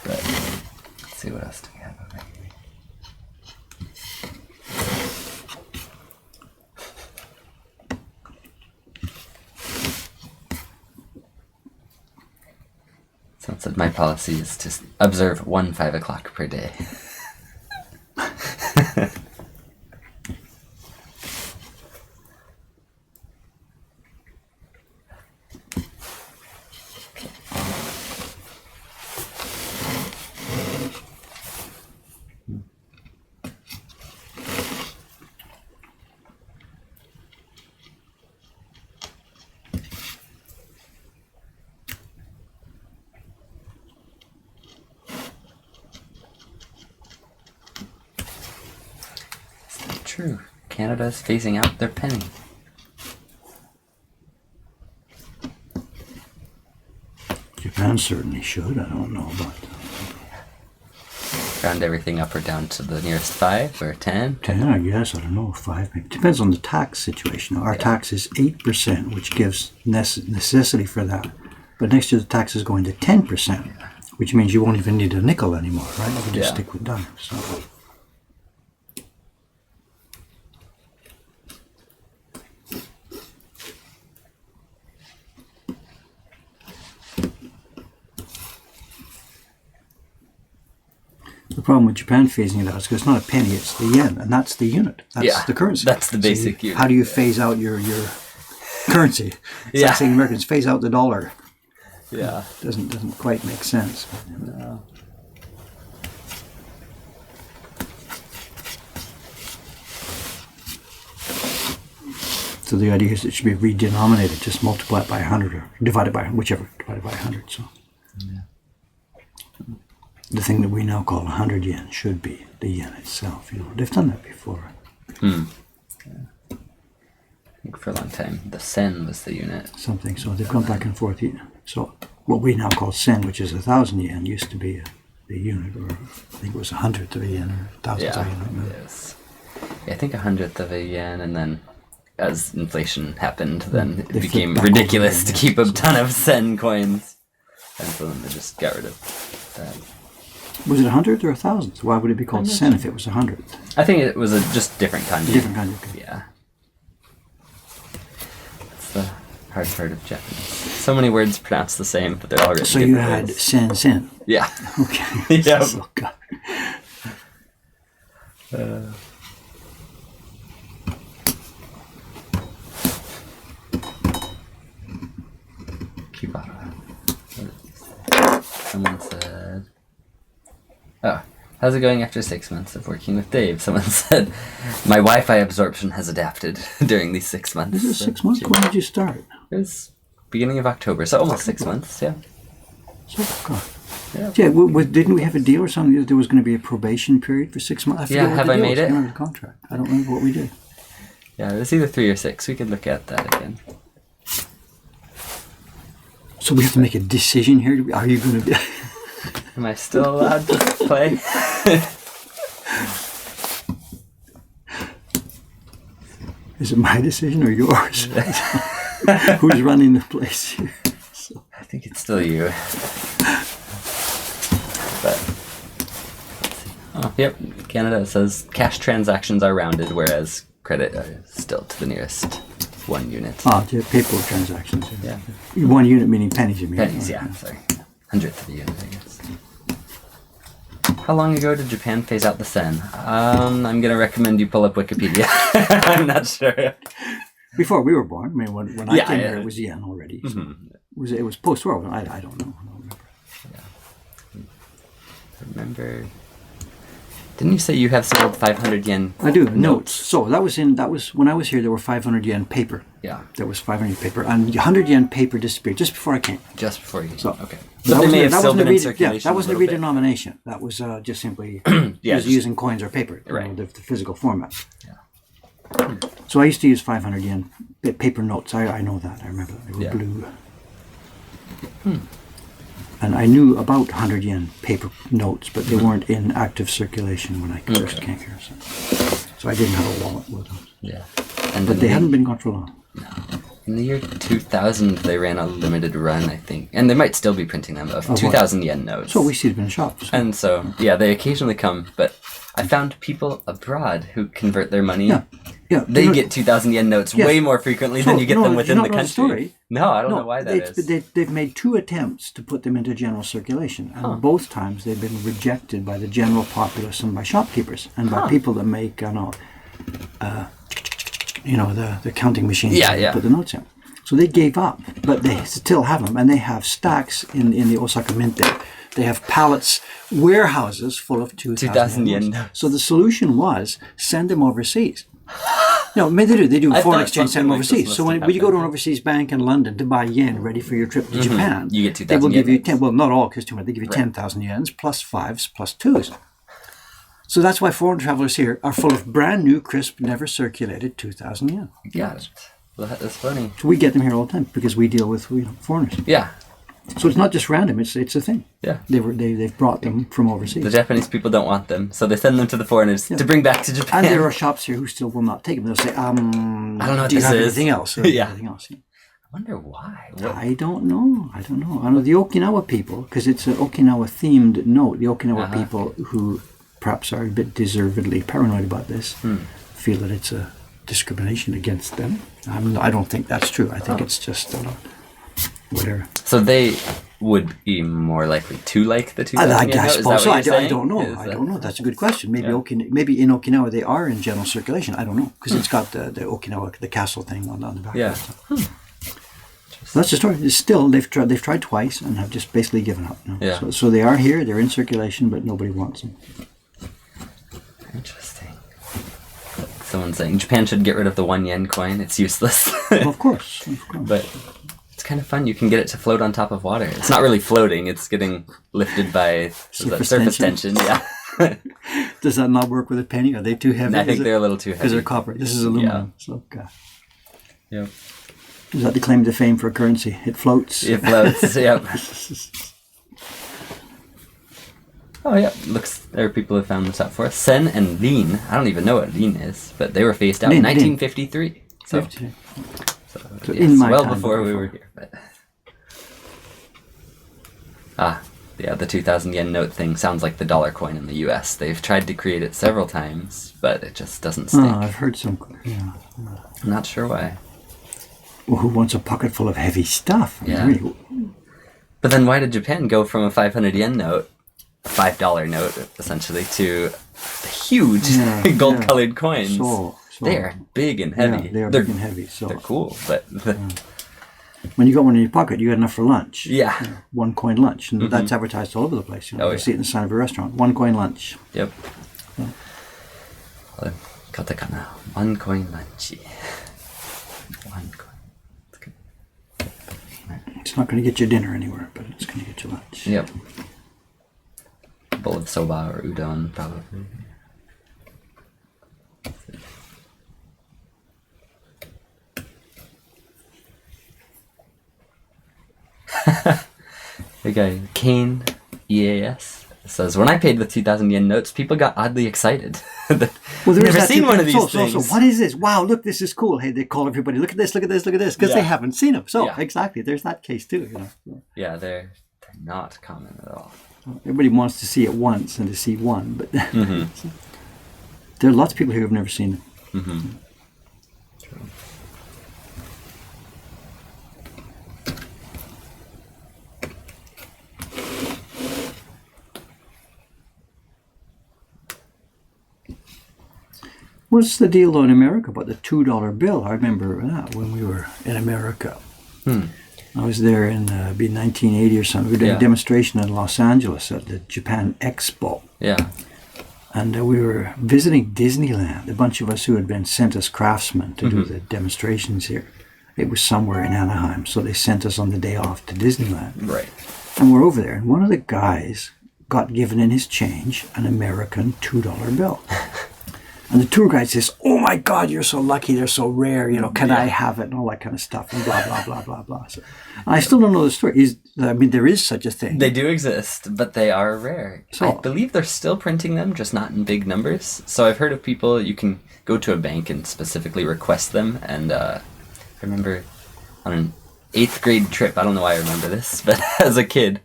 let's see what else do we have over here. Someone said my policy is to observe 1 5 o'clock per day. True. Canada's phasing out their penny. Japan certainly should. I don't know about... Round everything up or down to the nearest 5 or 10? 10, I guess. I don't know. 5 maybe. Depends on the tax situation. Our tax is 8%, which gives necessity for that. But next year the tax is going to 10%, which means you won't even need a nickel anymore, right? You can just stick with dimes. So. The problem with Japan phasing it out is because it's not a penny, it's the yen, and that's the unit. That's the currency. That's the basic unit. How do you phase out your currency? It's like saying Americans phase out the dollar. Yeah. Doesn't quite make sense. No. So the idea is it should be redenominated, just multiply it by 100 or divided by whichever, divided by 100. So. Yeah. The thing that we now call 100 yen should be the yen itself. They've done that before. Yeah. I think for a long time the sen was the unit. Something. So they've gone back and forth. So what we now call sen, which is 1,000 yen, used to be the unit, or I think it was 100th of a yen or 1,000th of a yen. Yes. Yeah, I think 100th of a yen, and then as inflation happened, then it became ridiculous to keep a ton of sen coins, and so then they just got rid of that. Was it 100th or 1,000th? Why would it be called sen if it was 100th? I think it was just different kanji. Different kanji. Okay. Yeah. That's the hard part of Japanese. So many words pronounced the same, but they're all written. So you had sen. Yeah. Okay. Yeah. Oh, God. Kibara. Someone said... Oh, How's it going after 6 months of working with Dave? Someone said, my Wi-Fi absorption has adapted during these 6 months. Is it 6 months? When did you start? It was beginning of October, so almost 6 months, yeah. So, God. Yeah, didn't we have a deal or something that there was going to be a probation period for 6 months? Yeah, have I made it? The contract. I don't remember what we did. Yeah, it was either 3 or 6. We could look at that again. So we have to make a decision here. Are you going to be... Am I still allowed to play? Is it my decision or yours? Who's running the place here? So. I think it's still you. But, oh, yep. Canada says cash transactions are rounded, whereas credit are still to the nearest 1 unit. Ah, paper transactions. Yeah. 1 unit meaning pennies, you mean? Pennies, yeah. Sorry. 100th of a unit, I guess. How long ago did Japan phase out the sen? I'm going to recommend you pull up Wikipedia. I'm not sure. Before we were born. I mean, when I came here, it was yen already. So it was post-war. I don't know. I don't remember. Yeah. Remember... Didn't you say you have some old 500 yen I do, notes. So that was when I was here, there were 500 yen paper. Yeah. There was 500 paper. And 100 yen paper disappeared just before I came. Just before you came. So, okay. But they may have still been in circulation. Yeah, that wasn't a redenomination. That was just simply using coins or paper. Right. The physical format. Yeah. So I used to use 500 yen paper notes. I know that. I remember that. They were blue. And I knew about 100 yen paper notes, but they weren't in active circulation when I first came here. So I didn't have a wallet with them. Yeah. But they hadn't been gone for long. No. In the year 2000, they ran a limited run, I think. And they might still be printing them, of 2,000 yen notes. So we see them in shops. And so, yeah, they occasionally come, but I found people abroad who convert their money. Yeah. They get 2,000 yen notes way more frequently than you get them within the country. Story? No, I don't know why that is. They've made 2 attempts to put them into general circulation, and both times they've been rejected by the general populace and by shopkeepers and by people that make, the counting machines. Put the notes in. So they gave up, but they still have them, and they have stacks in the Osaka Mint there. They have pallets, warehouses full of 2,000 yen notes. So the solution was send them overseas. No, they do. They do foreign exchange, send them overseas. So when you go to an overseas bank in London to buy yen ready for your trip to Japan, you get 2,000 they will give you yen. 10. Well, not all, because they give you 10,000 yens plus 5s plus 2s. So that's why foreign travelers here are full of brand new, crisp, never circulated 2,000 yen. Got it. Well, that's funny. So we get them here all the time because we deal with foreigners. Yeah. So it's not just random; it's a thing. Yeah. They've brought them from overseas. The Japanese people don't want them, so they send them to the foreigners to bring back to Japan. And there are shops here who still will not take them. They'll say, "I don't know what do you this have is." anything else?" Anything else? I wonder why. I don't know. I know the Okinawa people, because it's an Okinawa-themed note. The Okinawa people who perhaps are a bit deservedly paranoid about this feel that it's a discrimination against them. I don't think that's true. I think it's just whatever. So they would be more likely to like the 2,000 yen note? Is that what you're saying? I don't know. I don't know. That's a good question. Maybe maybe in Okinawa they are in general circulation. I don't know, because it's got the Okinawa, the castle thing on the back. Yeah. So that's the story. It's still they've tried twice and have just basically given up. No? Yeah. So they are here. They're in circulation, but nobody wants them. Interesting. Someone's saying Japan should get rid of the 1 yen coin. It's useless. Well, of course. But it's kind of fun. You can get it to float on top of water. It's not really floating. It's getting lifted by surface tension. Yeah. Does that not work with a penny? Are they too heavy? I think they're a little too heavy. Because they're copper. This is aluminum. Yeah. So, yeah. Is that the claim to fame for a currency? It floats. It floats. Yep. Oh yeah, looks there are people who found this out for us. Sen and Lin. I don't even know what Lin is, but they were phased out in 1953. So yes, in my well time before we were here. But. The 2,000 yen note thing sounds like the dollar coin in the U.S. They've tried to create it several times, but it just doesn't stick. Oh, I've heard some. Yeah. I'm not sure why. Well, who wants a pocket full of heavy stuff? Yeah. But then why did Japan go from a 500 yen note, a $5 note essentially, to a huge gold-colored coins? So they are big and heavy. Yeah, they are big and heavy. So they're cool, but when you got one in your pocket, you got enough for lunch. Yeah. 1 coin lunch. And that's advertised all over the place. You Oh, see it in the sign of a restaurant. 1 coin lunch. Yep. Katakana. 1 coin lunchy. 1 coin. That's good. It's not going to get you dinner anywhere, but it's going to get you lunch. Yep. A bowl of soba or udon, probably. The guy, Kane EAS, says, when I paid with 2,000 yen notes, people got oddly excited. Well, I've never seen one of these things. So, what is this? Wow, look, this is cool. Hey, they call everybody, look at this, look at this, look at this, because they haven't seen them. So, exactly, there's that case too. Yeah, they're not common at all. Everybody wants to see it once and to see one, but there are lots of people who have never seen them. Mm-hmm. What's the deal though in America about the $2 bill? I remember that when we were in America. I was there in be 1980 or something. We did a demonstration in Los Angeles at the Japan Expo. Yeah. And we were visiting Disneyland. A bunch of us who had been sent as craftsmen to do the demonstrations here. It was somewhere in Anaheim, so they sent us on the day off to Disneyland. Right. And we're over there, and one of the guys got given in his change an American $2 bill. And the tour guide says, "Oh my God, you're so lucky, they're so rare, can I have it?" and all that kind of stuff, and blah, blah, blah, blah, blah. So, I still don't know the story. There is such a thing. They do exist, but they are rare. So, I believe they're still printing them, just not in big numbers. So I've heard of people, you can go to a bank and specifically request them. And I remember on an 8th grade trip, I don't know why I remember this, but as a kid,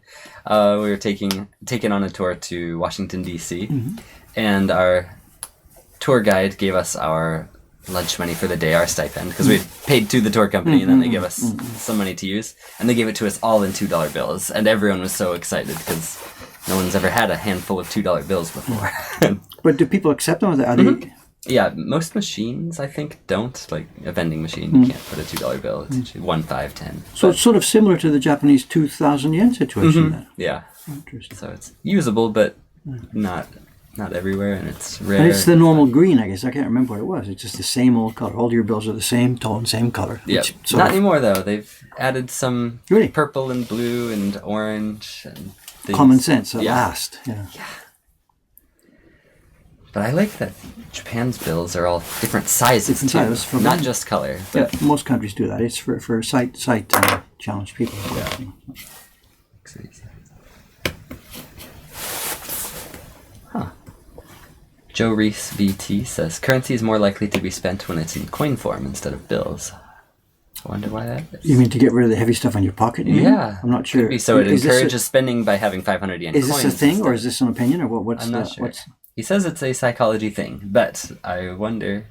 we were taken on a tour to Washington, D.C., and our tour guide gave us our lunch money for the day, our stipend, because we paid to the tour company, and then they gave us some money to use, and they gave it to us all in $2 bills, and everyone was so excited because no one's ever had a handful of $2 bills before. But do people accept them? Yeah, most machines I think don't. Like a vending machine, you can't put a $2 bill. It's usually 1, 5, 10. So it's sort of similar to the Japanese 2,000 yen situation then. Yeah. Interesting. So it's usable, but not everywhere, and it's rare. And it's the normal green, I guess. I can't remember what it was. It's just the same old color. All your bills are the same tone, same color. Yeah. Not anymore, though. They've added some purple and blue and orange and things. Common sense at last. Yeah. But I like that Japan's bills are all different sizes, too. Not just color. But yeah, most countries do that. It's for sight challenged people. Yeah. Joe Reese VT says, currency is more likely to be spent when it's in coin form instead of bills. I wonder why that is. You mean to get rid of the heavy stuff on your pocket? Yeah. I'm not sure. Could be, so it encourages spending by having 500 yen coins. Is this a thing, or is this an opinion, or what? I'm not sure. He says it's a psychology thing, but I wonder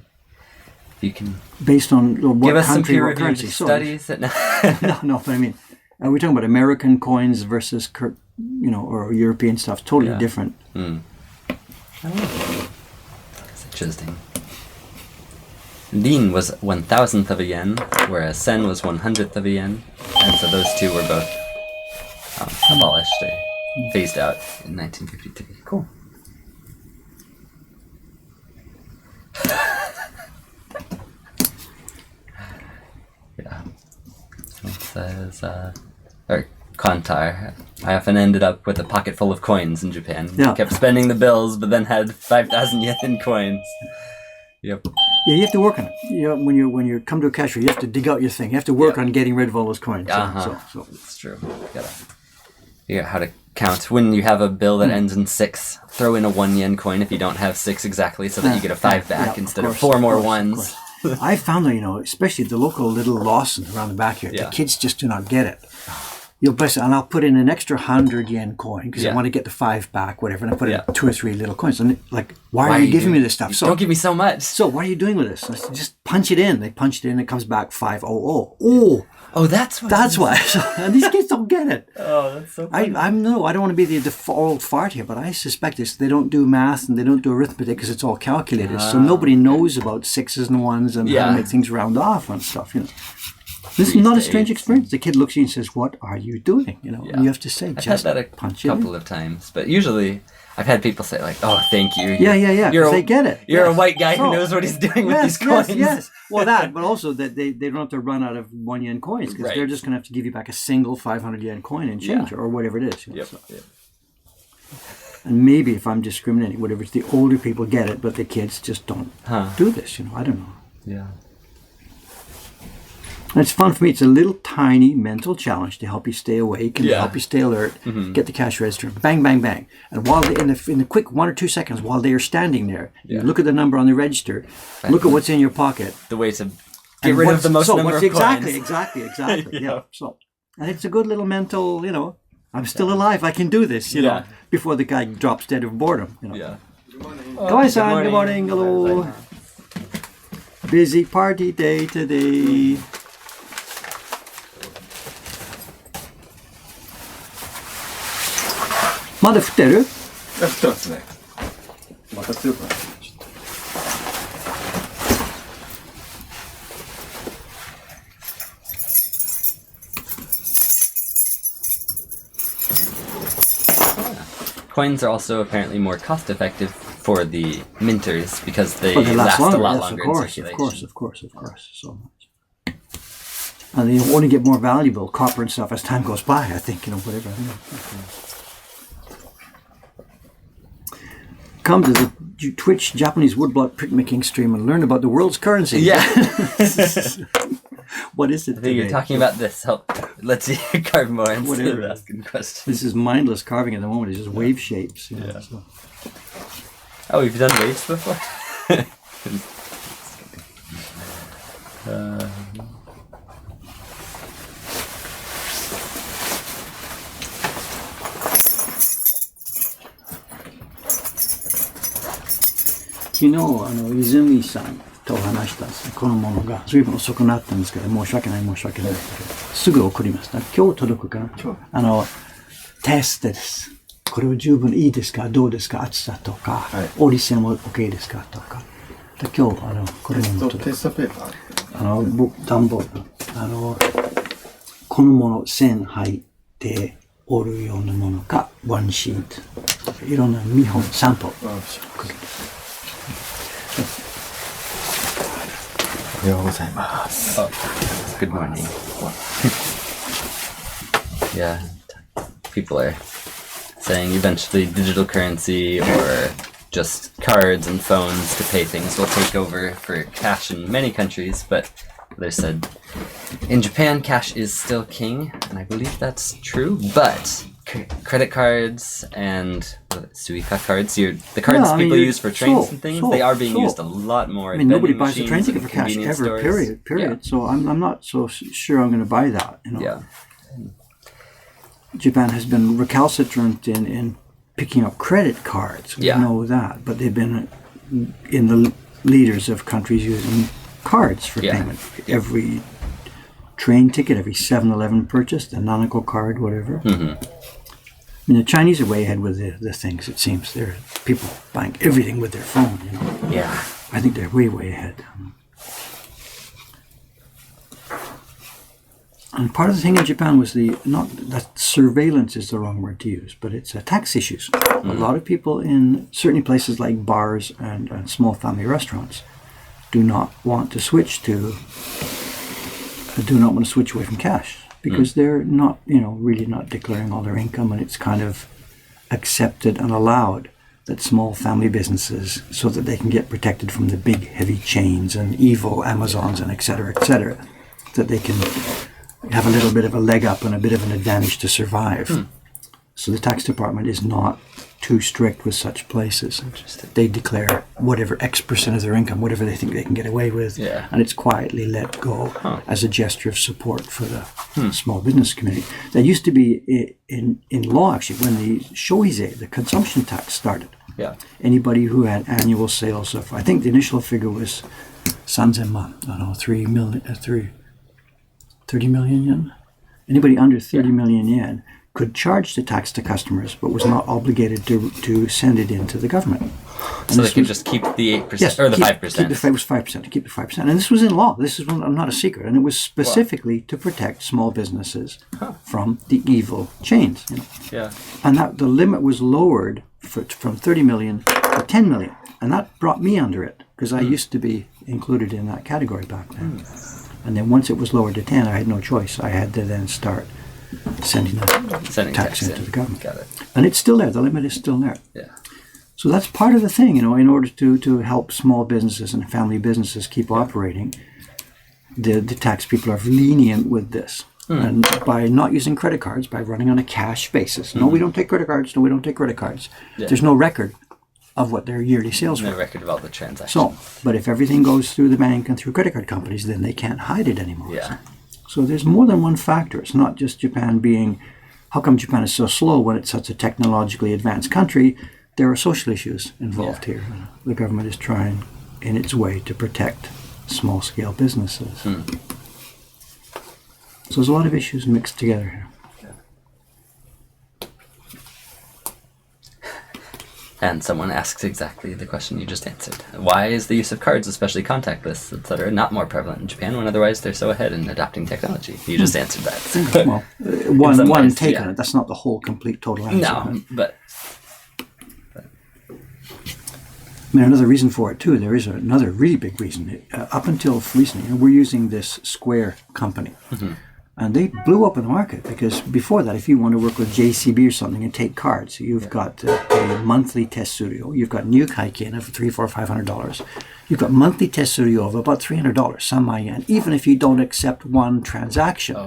if you can... Based on what give us country, some what currency? studies. No, but I mean, are we talking about American coins versus, or European stuff? Totally different. I don't know. It's interesting. Rin was 1,000th of a yen, whereas sen was 100th of a yen, and so those two were both abolished or phased out in 1953. Cool. Yeah. It says, or Kantar, I often ended up with a pocket full of coins in Japan. Yeah. Kept spending the bills, but then had 5,000 yen in coins. Yep. Yeah, you have to work on it. When you come to a cashier, you have to dig out your thing. You have to work on getting rid of all those coins. So. It's true. You gotta figure out how to count. When you have a bill that ends in 6, throw in a 1 yen coin if you don't have 6 exactly, so that you get a 5 back instead of 4 more ones. I found that, especially the local little Lawson around the back here, the kids just do not get it. You'll bless it, and I'll put in an extra 100 yen coin because I want to get the 5 back, whatever, and I put in 2 or 3 little coins. And why are you giving me this stuff? Don't give me so much. So what are you doing with this? I said, just punch it in. They punch it in, it comes back 500. Oh, that's why. That's why. And these kids don't get it. Oh, that's so funny. I don't want to be the default fart here, but I suspect they don't do math and they don't do arithmetic because it's all calculated. So nobody knows about 6s and 1s and how to make things round off and stuff, This is not a strange 8. experience. The kid looks at you and says, "What are you doing?" You know, Yeah. and you have to say, I've had "Just that a punch it." couple of times, but usually I've had people say like, "Oh, thank you." Yeah. You're 'Cause a, they get it. You're Yes. a white guy who So- knows what he's doing with these Yes, coins. yes. Well, that, but also that they don't have to run out of 1 yen coins because Right. they're just going to have to give you back a single 500 yen coin in change Yeah. or whatever it is. You know, Yep. so. Yep. And maybe if I'm discriminating, whatever, it's the older people get it, but the kids just don't Huh. do this. You know, I don't know. Yeah. And it's fun for me. It's a little tiny mental challenge to help you stay awake and to Yeah. help you stay alert. Get the cash register, bang, bang, bang, and while in the quick 1 or 2 seconds while they are standing there, you Yeah. look at the number on the register, look at what's in your pocket. The way to get and rid of what's- the most so number what's of exactly, coins. exactly. Yeah. Yeah. So, and it's a good little mental. You know, I'm still alive. I can do this. You know, Yeah. before the guy drops dead of boredom. You know. Yeah. Kawai-san, good morning. Hello. Busy party day today.まだ降ってる？降ってますね。また強くなってきました。Coins are also apparently more cost effective for the minters because they But they last last a longer. lot Yes, longer of in course, circulation. of course, so much. And they only get more valuable, copper and stuff, as time goes by. I think, you know, whatever. Come to the Twitch Japanese woodblock printmaking stream and learn about the world's currency. Yeah. What is it I think you're today? talking about this. Let's see you carve more instead Whatever. of asking questions. This is mindless carving at the moment. It's just wave shapes. You know, Yeah. so. Oh, we've done waves before?昨日泉さんと話したんですね。このものが随分遅くなったんですけど、申し訳ないけど、すぐ送ります。今日届くかな。テストです。これは十分いいですか、どうですか、厚さとか、折り線も OK ですかとか。今日これもテストペーパー。段ボールこのもの線入って折るようなものか、ワンシート、いろんな見本サンプル。おはようございます。 Oh, good morning. Yeah, people are saying eventually digital currency or just cards and phones to pay things will take over for cash in many countries, but they said in Japan cash is still king, and I believe that's true, but credit cards and Suica cards, the cards people use for trains and things, they are being used a lot more. I mean, nobody buys a train ticket for cash ever, period. Yeah. So I'm not so sure I'm going to buy that. You know? Yeah. Japan has been recalcitrant in picking up credit cards. We know that, but they've been in the leaders of countries using cards for payment. Every train ticket, every 7-Eleven purchase, the Nanako card, whatever. I mean, the Chinese are way ahead with the things, it seems. There are people buying everything with their phone, you know. Yeah. I think they're way ahead. And part of the thing in Japan was not that surveillance is the wrong word to use, but it's tax issues. A lot of people in certain places like bars and small family restaurants do not want to switch away from cash because they're not, really not declaring all their income, and it's kind of accepted and allowed that small family businesses, so that they can get protected from the big heavy chains and evil Amazons and et cetera, that they can have a little bit of a leg up and a bit of an advantage to survive. So the tax department is not too strict with such places. They declare whatever X% of their income, whatever they think they can get away with, and it's quietly let go as a gesture of support for the small business community. That used to be in law, actually, when the shoize, the consumption tax, started. Yeah. Anybody who had annual sales of, I think the initial figure was 3,000,000, I don't know, 30 million yen. Anybody under 30 million yen could charge the tax to customers, but was not obligated to send it in to the government. So they could just keep the 8%, Yes, or the keep, 5%. It was 5%. To keep the 5%, and this was in law. This is not a secret, and it was specifically to protect small businesses from the evil chains. Yeah. And that the limit was lowered from 30 million to 10 million, and that brought me under it because I used to be included in that category back then. And then once it was lowered to 10, I had no choice. I had to then start sending tax into the government. Got it. And it's still there. The limit is still there. Yeah. So that's part of the thing, in order to help small businesses and family businesses keep operating, the tax people are lenient with this. And by not using credit cards, by running on a cash basis. No, we don't take credit cards. No, we don't take credit cards. Yeah. There's no record of what their yearly sales were. No record of all the transactions. So, but if everything goes through the bank and through credit card companies, then they can't hide it anymore. Yeah. So there's more than one factor. It's not just Japan being, how come Japan is so slow when it's such a technologically advanced country? There are social issues involved here. The government is trying in its way to protect small-scale businesses. So there's a lot of issues mixed together here. And someone asks exactly the question you just answered. Why is the use of cards, especially contactless, etc., not more prevalent in Japan when otherwise they're so ahead in adopting technology? You just answered that. Well, one ways, take yeah. on it. That's not the whole complete total answer. No, but I mean, another reason for it too. There is another really big reason. Up until recently, we're using this Square company, and they blew up in the market because before that, if you want to work with JCB or something and take cards, you've got a monthly test studio. You've got new Kaiken of $300, $400, $500. You've got monthly test studio of about $300, some yen, even if you don't accept one transaction.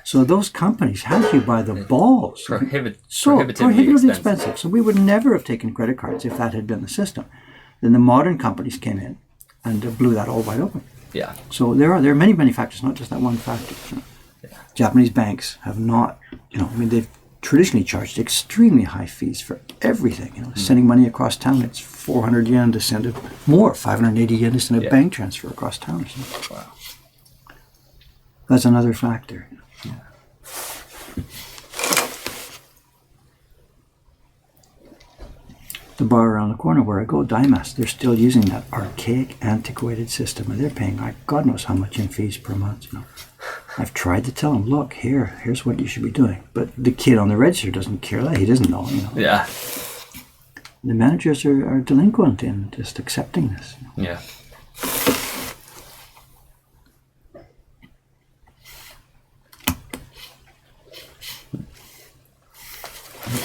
So those companies had you by the balls. Prohibitively expensive. So we would never have taken credit cards if that had been the system. Then the modern companies came in and blew that all wide open. yeah. So there are many factors, not just that one factor. Japanese banks have not, they've traditionally charged extremely high fees for everything. Sending money across town, it's 400 yen to send it, more, 580 yen to send a bank transfer across town. Wow. That's another factor. The bar around the corner where I go, Dimas, they're still using that archaic, antiquated system, and they're paying God knows how much in fees per month. I've tried to tell them, look, here's what you should be doing, but the kid on the register doesn't care that. He doesn't know. Yeah. The managers are delinquent in just accepting this. Yeah.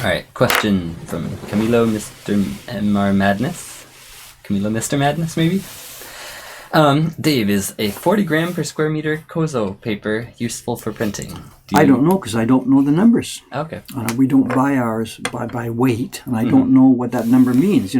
All right, question from Camilo Mr. MR Madness. Camilo Mr. Madness, maybe? Dave, is a 40 gram per square meter Kozo paper useful for printing? I don't know because I don't know the numbers. Okay. We don't buy ours by weight, and I don't know what that number means.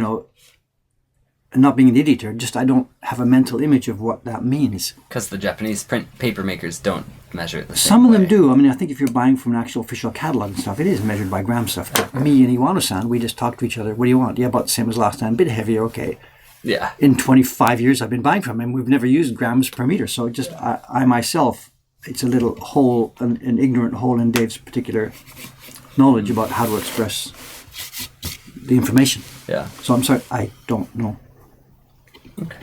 And not being an editor, just I don't have a mental image of what that means. Because the Japanese print paper makers don't measure it the same Some of them way. do. I mean, I think if you're buying from an actual official catalog and stuff, it is measured by gram stuff. But me and Iwano-san, we just talk to each other. What do you want? Yeah, about the same as last time. A bit heavier, okay. Yeah. In 25 years I've been buying from him, we've never used grams per meter. So just I myself, it's a little hole, an ignorant hole in Dave's particular knowledge about how to express the information. Yeah. So I'm sorry, I don't know. Okay.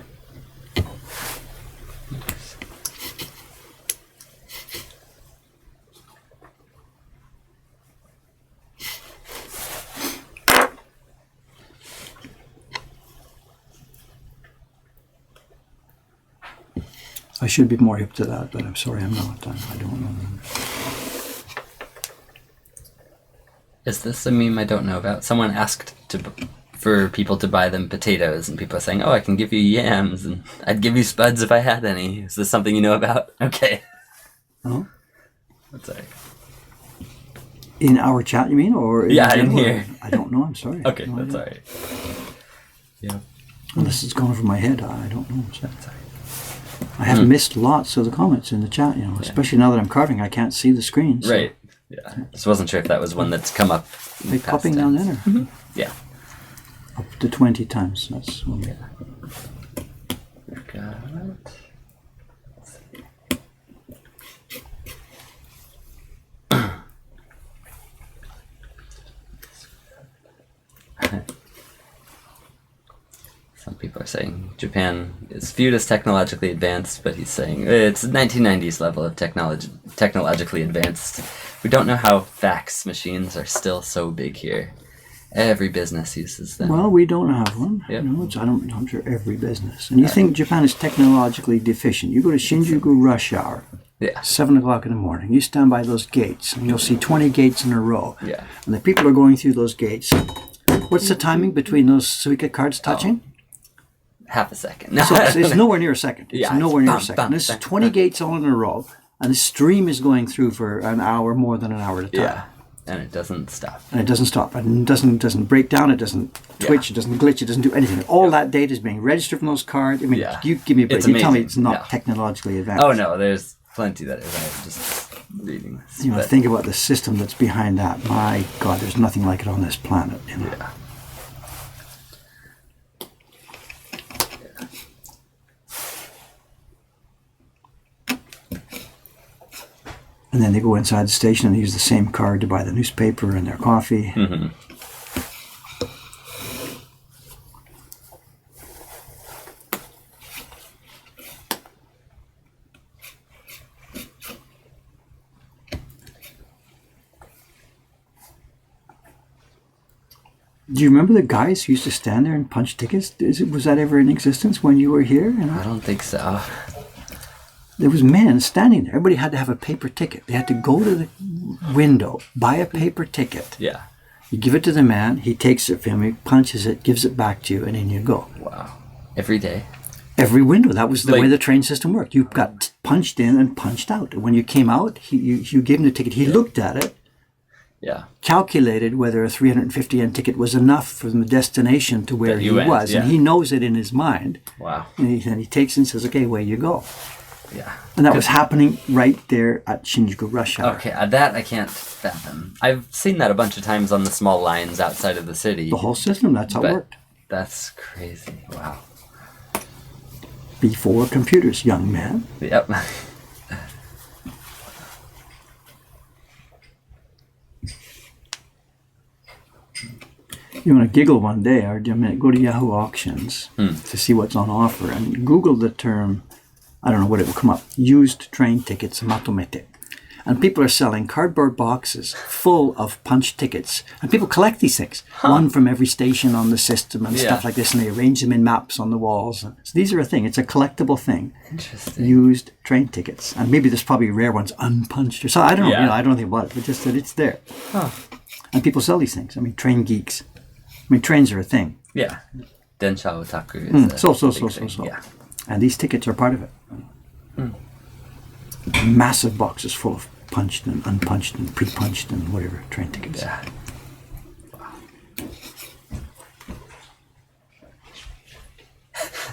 I should be more hip to that, but I'm sorry I'm not. I don't know. Is this a meme I don't know about? Someone asked for people to buy them potatoes, and people are saying, "Oh, I can give you yams, and I'd give you spuds if I had any." Is this something you know about? Okay. Oh? That's all right. In our chat, you mean? Or in in here. I don't know, I'm sorry. Okay, No that's idea. all right. Yeah. Unless it's gone over my head, I don't know. So I have missed lots of the comments in the chat, especially now that I'm carving, I can't see the screen. So Right. Yeah. Just wasn't sure if that was one that's come up. in They past popping down times. there? Yeah. Up to 20 times. That's one. Got it. people are saying Japan is viewed as technologically advanced, but he's saying it's 1990s level of technologically advanced. We don't know how fax machines are still so big here. Every business uses them. Well, we don't have one. Yep. You know, I'm sure every business. And you think Japan is technologically deficient. You go to Shinjuku rush hour, Yeah. 7 o'clock in the morning. You stand by those gates, and you'll see 20 gates in a row. Yeah. And the people are going through those gates. What's the timing between those Suica cards touching? Half a second. So it's nowhere near a second. It's Yeah, nowhere near a bam, second. bam, This is bam, 20 bam. gates all in a row, and the stream is going through for an hour, more than an hour at a time. Yeah. And it doesn't stop. And it doesn't stop. And it doesn't break down. It doesn't twitch. Yeah. It doesn't glitch. It doesn't do anything. All that data is being registered from those cards. I mean, Yeah. you give me a break. It's You tell me amazing. it's not Yeah. technologically advanced. Oh no, there's plenty that is. I'm just reading this. You know, but- think about the system that's behind that. My God, there's nothing like it on this planet. You know? Yeah. And then they go inside the station and they use the same card to buy the newspaper and their coffee. Mm-hmm. Do you remember the guys who used to stand there and punch tickets? Was that ever in existence when you were here? You know? I don't think so. There was men standing there. Everybody had to have a paper ticket. They had to go to the window, buy a paper ticket. Yeah. You give it to the man. He takes it from you, punches it, gives it back to you, and in you go. Wow. Every day. Every window. That was the Like- way the train system worked. You got punched in and punched out. When you came out, you gave him the ticket. He looked at it, Yeah. calculated whether a 350 yen ticket was enough from the destination to where That he you went, was. yeah. And he knows it in his mind. Wow. And he takes it and says, okay, away you go. Yeah. And that was happening right there at Shinjuku rush hour. Okay, that I can't fathom. I've seen that a bunch of times on the small lines outside of the city. The whole system, that's how it but worked. that's crazy. Wow. Before computers, young man. Yep. You want to giggle one day, or go to Yahoo Auctions to see what's on offer and Google the term, I don't know what it will come up, used train tickets matomete. And people are selling cardboard boxes full of punch tickets. And people collect these things, one from every station on the system and stuff like this, and they arrange them in maps on the walls. So these are a thing. It's a collectible thing. Interesting. Used train tickets. And maybe there's probably rare ones unpunched or so. I don't know. Yeah. You know, I don't know anything about it, but just that it's there. Huh. And people sell these things. I mean, train geeks. I mean, trains are a thing. Yeah. Densha otaku is a So. big thing. Yeah. And these tickets are part of it. Massive boxes full of punched and unpunched and pre-punched and whatever train tickets. Yeah.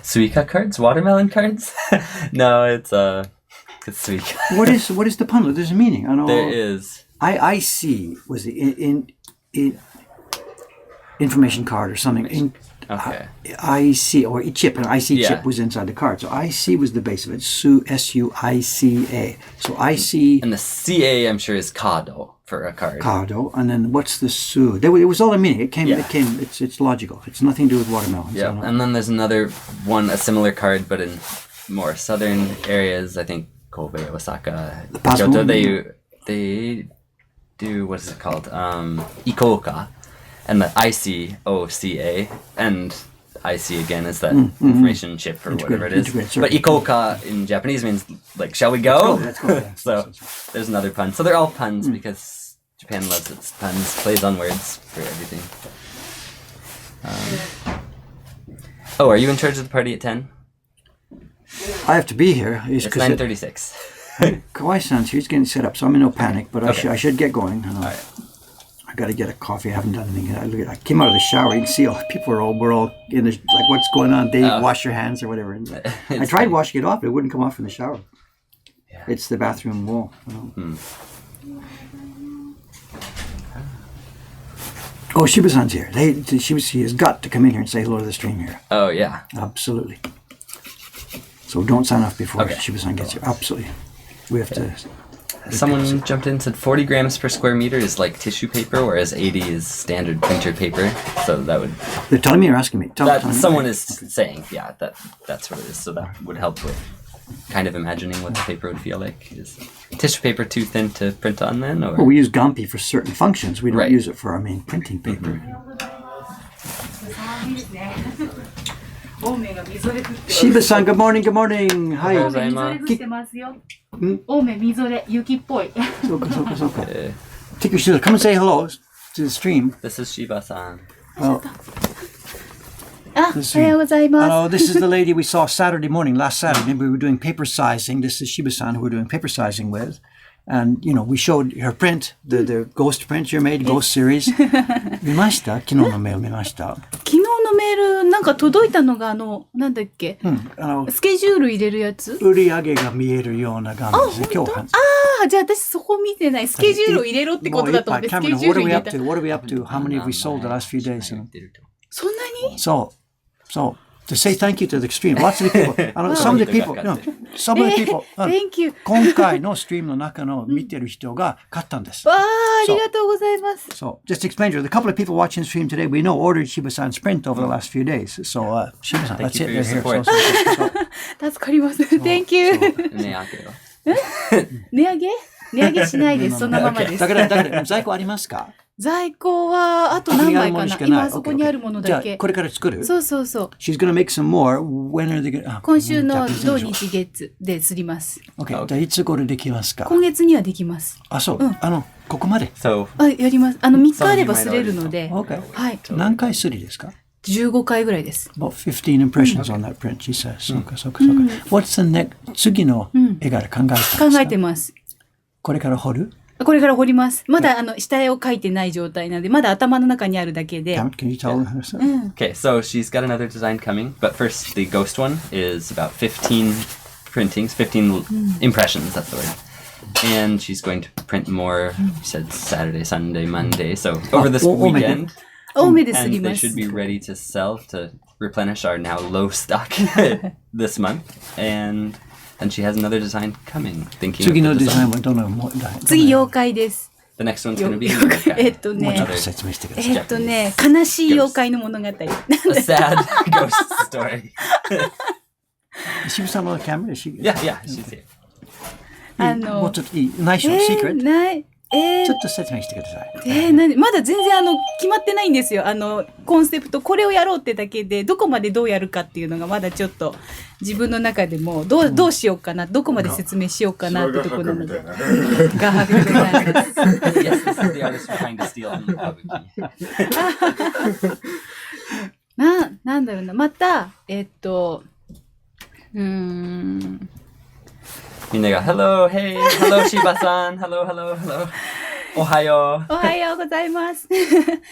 Suica cards? Watermelon cards? No, it's Suica. What is the pun? There's a meaning. I know. There is. IC was the in information card or something. Okay. IC or chip, an IC Yeah. chip was inside the card. So IC was the base of it. SUICA. So IC And the CA, I'm sure, is Kado for a card. cardo, and then what's the su? It was all a meaning. It came. Yeah. It came. It's logical. It's nothing to do with watermelons. Yeah, and then there's another one, a similar card, but in more southern areas. I think Kobe, Osaka, possible Kyoto. one? They do, what is it called? Ikoka, and the ICOCA, and IC again is that information chip or whatever it is. Integrate But circuit. Ikoka in Japanese means like, shall we go? Let's go. Yeah. So there's another pun. So they're all puns because Japan loves its puns, plays on words for everything. Oh, are you in charge of the party at 10? I have to be here. It's 9:36. Kawai-san's here. He's getting set up, so I'm in no panic. But Okay. I should get going. Alright. I got to get a coffee. I haven't done anything. I came out of the shower. You can see all people are all. We're all in the like. What's going on, Dave? Oh. Wash your hands or whatever. And I It's tried fine. washing it off, but it wouldn't come off from the shower. Yeah. It's the bathroom wall. Oh, Shiba-san's here. She has got to come in here and say hello to the stream here. Oh yeah. Absolutely. So don't sign off before Okay. Shiba-san gets here. Absolutely. We have to Someone jumped in and said 40 grams per square meter is like tissue paper, whereas 80 is standard printer paper. So that would... They're telling me or asking me? Someone is saying, yeah, that's what it is. So that would help with kind of imagining what the paper would feel like. Is tissue paper too thin to print on then? Or? Well, we use Gampi for certain functions. We don't Right. use it for our main printing paper. Shiba-san, good morning, good morning. Hi. おはようございます。みぞれ降ってますよ。青梅みぞれ、雪っぽい。そうか。Take your shoes. Come and say hello to the stream. This is Shiba-san. Well, あ、おはようございます。 this is the lady we saw Saturday morning, last Saturday. We were doing paper sizing. This is Shiba-san who we're doing paper sizing with. And, we showed her print, the ghost print you made, ghost series. 見ました?昨日のメール見ました?昨日のメール、なんか届いたのが、なんだっけ、スケジュール入れるやつ売り上げが見えるような画面ですね。今日は。じゃあ私そこ見てない。スケジュールを入れろってことだと思って、スケジュール入れた。 What are we up to? How many have we sold the last few days? そんなにそう。To say thank you to the stream. Lots of people. Some of the people. Thank you. 今回のストリームの中の見てる人が買ったんです。わあ、ありがとうございます。So, just explain to her. The couple of people watching the stream today, we know ordered Shiba-san's print over the last few days. So, Shiba-san, that's it. They're here. 助かります。Thank you. 値上げ値上げしないです。そのままです。だから在庫ありますか？在庫はあと何枚かな。今そこにあるものだけ。じゃあこれから作る？そう。She's gonna make some more. When are they gonna? 今週の土日月で釣ります。Okay. じゃあいつこれできますか？今月にはできます。あ、そう。ここまで。やります。3日あれば釣れるので。Okay. はい。何回釣りですか？15回ぐらいです。About 15 impressions on that print, she says. そうか。What's the next? 次の絵柄考えてますか？考えてます。これから彫る？これから彫ります。まだ下絵を描いてない状態なので、まだ頭の中にあるだけで。Can you tell her? Okay, so she's got another design coming, but first the ghost one is about 15 printings, 15 impressions, that's the word. And she's going to print more, she said Saturday, Sunday, Monday, so over this weekend. 多めです And り they ま should す。 be ready to sell to replenish our now low stock this month. And she has another design coming. Thinking 次の of the デザイン design. はどの次、妖怪です。 The next one's going to be 妖怪。もうちょっ another と説明してください。悲しい妖怪の物語。a sad ghost story. 渋さんのカメラ Yeah, she's here. もうちょっといい内緒、シークレットない。ちょっと説明してください。まだ全然決まってないんですよ。コンセプト、これをやろうってだけで、どこまでどうやるかっていうのがまだちょっと自分の中でも、どうしようかな、どこまで説明しようかなってところなので。画伯でございます。Yes, this is the artist we're trying to steal from the Kabuki. なんだろうな、また、みんなが Hello, hey, hello Shiba-san, hello. おはよう。おはようございます。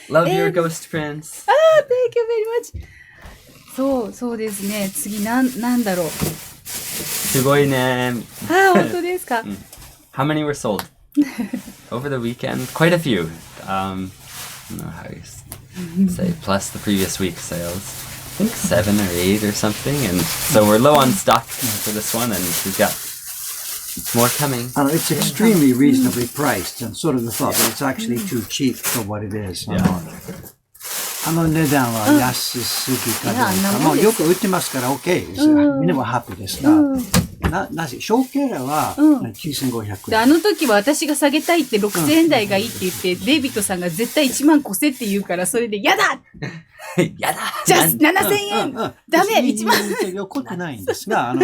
Love your ghost prints. Thank you very much. そうですね。次なんだろう。すごいね。本当ですか。How many were sold? Over the weekend? Quite a few. I don't know how you say, plus the previous week's sales. I think 7 or 8 or something. And so we're low on stock for this one, and we've got more coming. It's extremely reasonably priced, and sort of the thought that it's actually too cheap for what it is. 値段は安すぎかどうか。もうよく売ってますから OK です。みんなはハッピーですが、なぜ小ケラは9500円。あの時は私が下げたいって6000円台がいいって言って、デイビッドさんが絶対1万越せって言うから、それでやだやだじゃあ7000円ダメ1万よくってないんですが、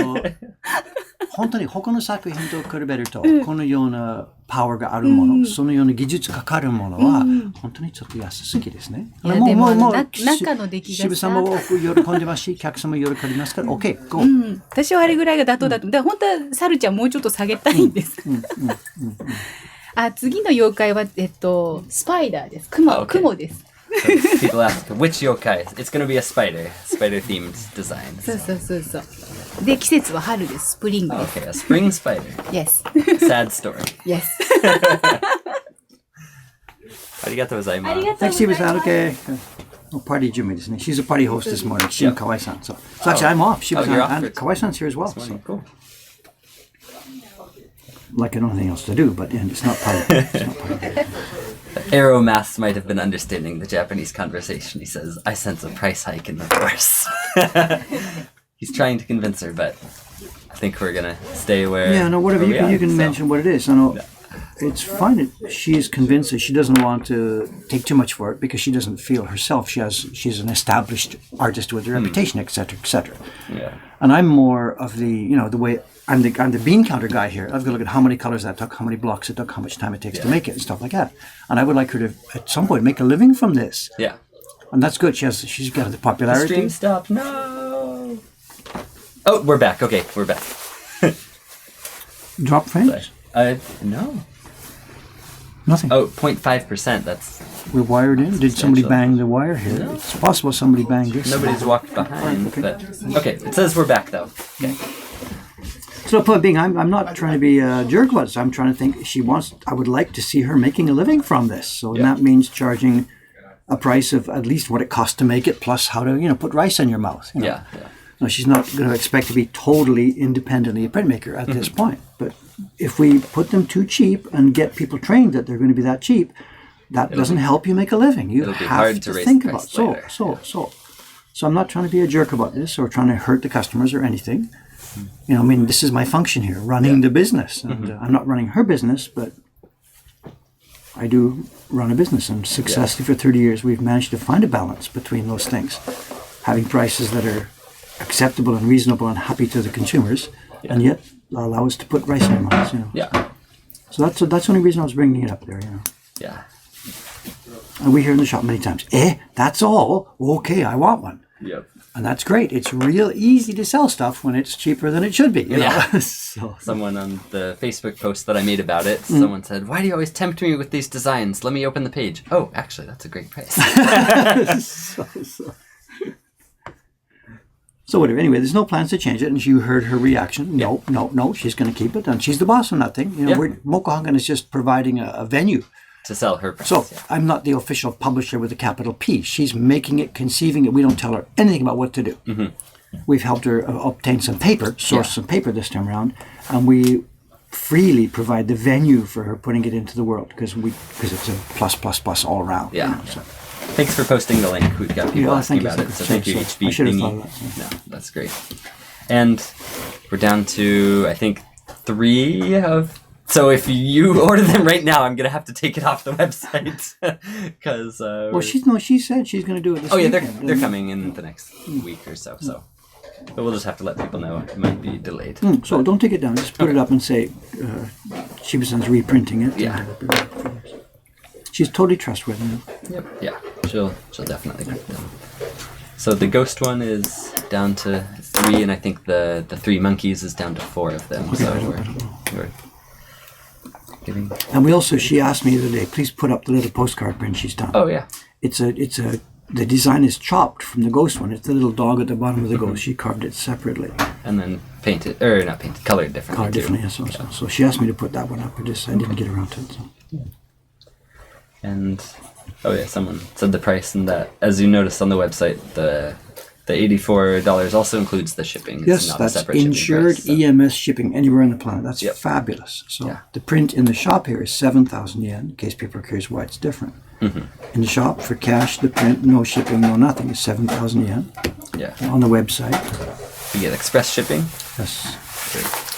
本当に他の作品と比べると、このようなパワーがあるもの、そのような技術かかるものは、本当にちょっと安すぎですね。いやでも中の出来が渋さんも喜んでますし、客さんも喜びますから、OK、ゴー。私はあれぐらいが妥当だと。だから本当はサルちゃんもうちょっと下げたいんです。次の妖怪は、スパイダーです。雲です。So people ask, which yokai? It's going to be a spider-themed design. そう。で、季節は春です。スプリングです。Okay, a spring spider. Yes. Sad story. Yes. ありがとうございます。Thanks, Shiba-san. Okay. Party Jimmy ですね。She's a party host this morning. She and Kawai-san. So actually, I'm off. Shiba-san and Kawai-san's here as well. Cool. like I don't have anything else to do, but and it's not part of it. It's not part of it. Aeromass might have been understanding the Japanese conversation. He says, I sense a price hike in the course. He's trying to convince her, but I think we're going to stay where... Yeah, no, whatever. You can mention what it is. I know it's fine that she is convinced that she doesn't want to take too much for it because she doesn't feel herself. She's an established artist with a reputation, etc., etc. Yeah. And I'm more of the, the way... I'm the bean counter guy here. I've got to look at how many colors that took, how many blocks it took, how much time it takes to make it, and stuff like that. And I would like her to, at some point, make a living from this. Yeah. And that's good. She's got the popularity. The stream stopped. No. Oh, we're back. Okay, we're back. Drop frames? No. Nothing. Oh, 0.5%. That's... We're wired in. Did somebody bang the wire here? No. It's possible somebody banged this. Nobody's walked behind, Okay. but... Okay, it says we're back, though. Okay. So, point being, I'm not trying to be a jerk about this. I'm trying to think I would like to see her making a living from this. So that means charging a price of at least what it costs to make it, plus how to, put rice in your mouth. Yeah. No, she's not going to expect to be totally independently a printmaker at this point. But if we put them too cheap and get people trained that they're going to be that cheap, that doesn't help you make a living. You it'll be have hard to to raise think the about price later. So I'm not trying to be a jerk about this or trying to hurt the customers or anything. This is my function here, running the business. And I'm not running her business, but I do run a business. And successfully for 30 years, we've managed to find a balance between those things. Having prices that are acceptable and reasonable and happy to the consumers, and yet allow us to put rice in our mouths. Yeah. So that's the only reason I was bringing it up there. Yeah. And we hear in the shop many times, that's all? Okay, I want one. Yep. And that's great. It's real easy to sell stuff when it's cheaper than it should be. Yeah. So. Someone on the Facebook post that I made about it, someone said, why do you always tempt me with these designs? Let me open the page. Oh, actually, that's a great price. So whatever. Anyway, there's no plans to change it. And you heard her reaction. No, she's going to keep it. And she's the boss on that thing. Mokuhankan is just providing a venue. To sell her price. So I'm not the official publisher with a capital P. She's making it, conceiving it. We don't tell her anything about what to do. Mm-hmm. We've helped her obtain some paper, source some paper this time around, and we freely provide the venue for her putting it into the world because it's a plus all around. Yeah. Thanks for posting the link. We've got people asking about it. So thank you, HB. I should have thought of that. No, that's great. And we're down to, I think, 3 of... So if you order them right now, I'm gonna have to take it off the website because. She said she's gonna do it. They're coming in the next week or so. But we'll just have to let people know it might be delayed. So don't take it down. Just put it up and say, Shiba-san's reprinting it. Yeah. She's totally trustworthy. Yep. Yeah. She'll definitely print them. So the ghost one is down to 3, and I think the 3 monkeys is down to 4 of them. Okay, So we're and she asked me the other day, please put up the little postcard print she's done. Oh yeah. The design is chopped from the ghost one. It's the little dog at the bottom of the ghost. She carved it separately. And then colored differently. So she asked me to put that one up. I didn't get around to it. So. And someone said the price, and that, as you noticed on the website, the $84 also includes the shipping. Yes, that's insured EMS shipping anywhere on the planet. That's fabulous. So the print in the shop here is 7,000 yen, in case people are curious why it's different. Mm-hmm. In the shop, for cash, the print, no shipping, no nothing, is 7,000 yen. Yeah. On the website. You get express shipping? Yes.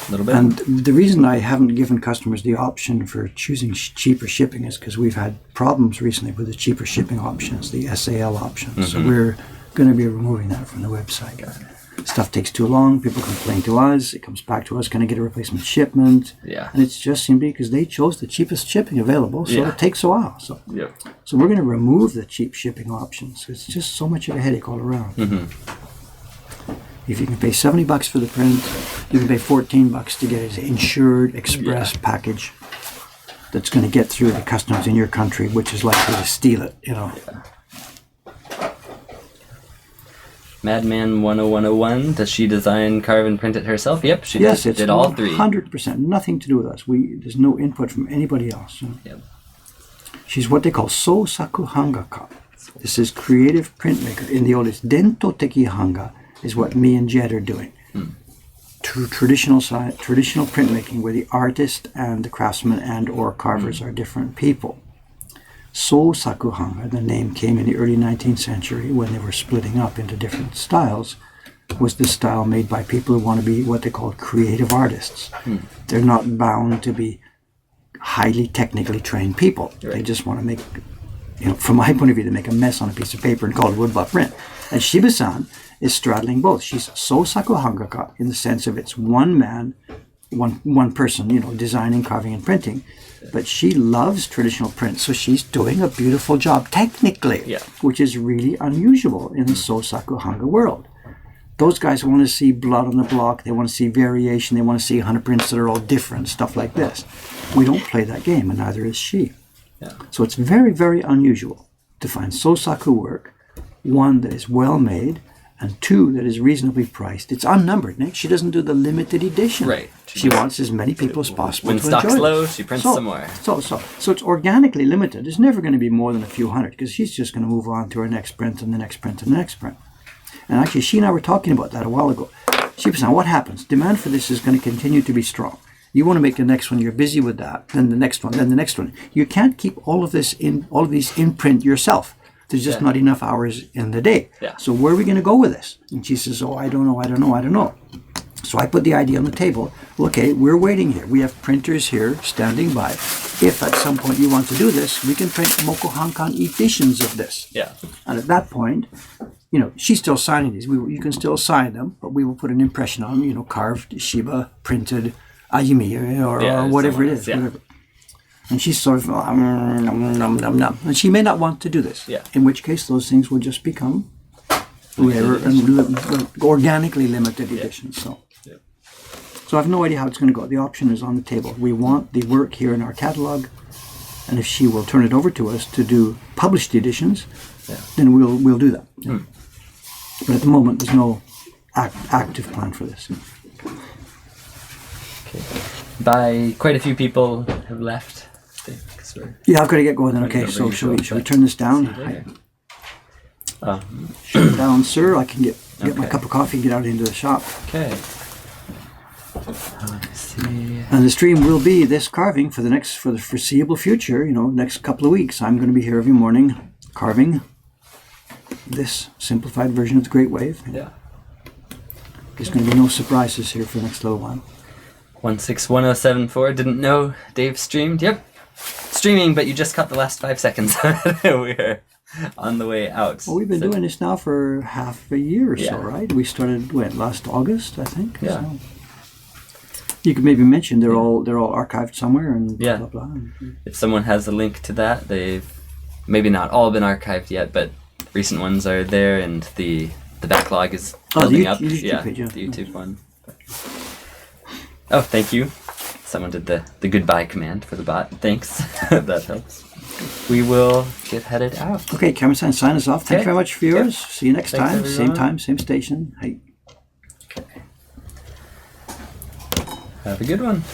A little bit. And the reason I haven't given customers the option for choosing cheaper shipping is because we've had problems recently with the cheaper shipping options, the SAL options. Mm-hmm. So we're going to be removing that from the website. Stuff takes too long. People complain to us. It comes back to us. Can I get a replacement shipment? Yeah. And it's just simply because they chose the cheapest shipping available, so it takes a while. So we're going to remove the cheap shipping options. It's just so much of a headache all around. Mm-hmm. If you can pay $70 for the print, you can pay $14 to get an insured express package that's going to get through the customs in your country, which is likely to steal it. Yeah. Madman 10101, does she design, carve, and print it herself? Yep, she did all 3. 100%, nothing to do with us. There's no input from anybody else. Yep. She's what they call Sosaku Hangaka. This is creative printmaker. In the oldest, Dento Teki Hanga is what me and Jed are doing. traditional printmaking where the artist and the craftsman and or carvers are different people. Sosaku hanga, the name came in the early 19th century when they were splitting up into different styles, was the style made by people who want to be what they call creative artists. They're not bound to be highly technically trained people. Right. They just want to make, from my point of view, they make a mess on a piece of paper and call it woodblock print. And Shiba-san is straddling both. She's Sosaku hangaka in the sense of it's one man, one person, designing, carving, and printing. But she loves traditional print, so she's doing a beautiful job technically, which is really unusual in the Sosaku hanga world. Those guys want to see blood on the block, they want to see variation, they want to see 100 prints that are all different, stuff like this. We don't play that game, and neither is she. Yeah. So it's very, very unusual to find Sosaku work, one that is well made, and two that is reasonably priced. It's unnumbered, Nick. She doesn't do the limited edition. Right. She wants as many people as possible when to stock's enjoy low, it. she prints some more. So it's organically limited. There's never going to be more than a few hundred because she's just going to move on to her next print and the next print and the next print. And actually, she and I were talking about that a while ago. She was saying, what happens? Demand for this is going to continue to be strong. You want to make the next one, you're busy with that, then the next one, then the next one. You can't keep all of these in print yourself. There's just not enough hours in the day. Yeah. So where are we going to go with this? And she says, I don't know. So I put the idea on the table. Well, okay, we're waiting here. We have printers here standing by. If at some point you want to do this, we can print Mokuhankan editions of this. Yeah. And at that point, she's still signing these. You can still sign them, but we will put an impression on them, carved, Shiba, printed, Ayumi, or whatever it is. Yeah. Whatever. And she's sort of, and she may not want to do this. Yeah. In which case, those things will just become rare and organically limited editions. So I have no idea how it's going to go. The option is on the table. We want the work here in our catalog, and if she will turn it over to us to do published editions, then we'll do that. Yeah. But at the moment, there's no active plan for this. Okay. Quite a few people have left. Yeah, I've got to get going then. Okay, so shall we turn this down? Shut it down, sir. I can get my cup of coffee and get out into the shop. Okay. Let's see. And the stream will be this carving for the foreseeable future. Next couple of weeks. I'm going to be here every morning carving this simplified version of the Great Wave. Yeah. There's going to be no surprises here for the next little while. 161074. Didn't know Dave streamed. Yep. Streaming, but you just caught the last 5 seconds. We're on the way out. Well, we've been doing this now for half a year or so, right? We started last August, I think. Yeah. So you could maybe mention they're all archived somewhere and blah blah blah. If someone has a link to that, they've maybe not all been archived yet, but recent ones are there, and the backlog is building up. The YouTube one. Oh, thank you. Someone did the goodbye command for the bot. Thanks. That helps. We will get headed out. Okay, Cameron, sign us off. Thank you very much, viewers. See you next time. Same time, same station. Hey. Okay. Have a good one.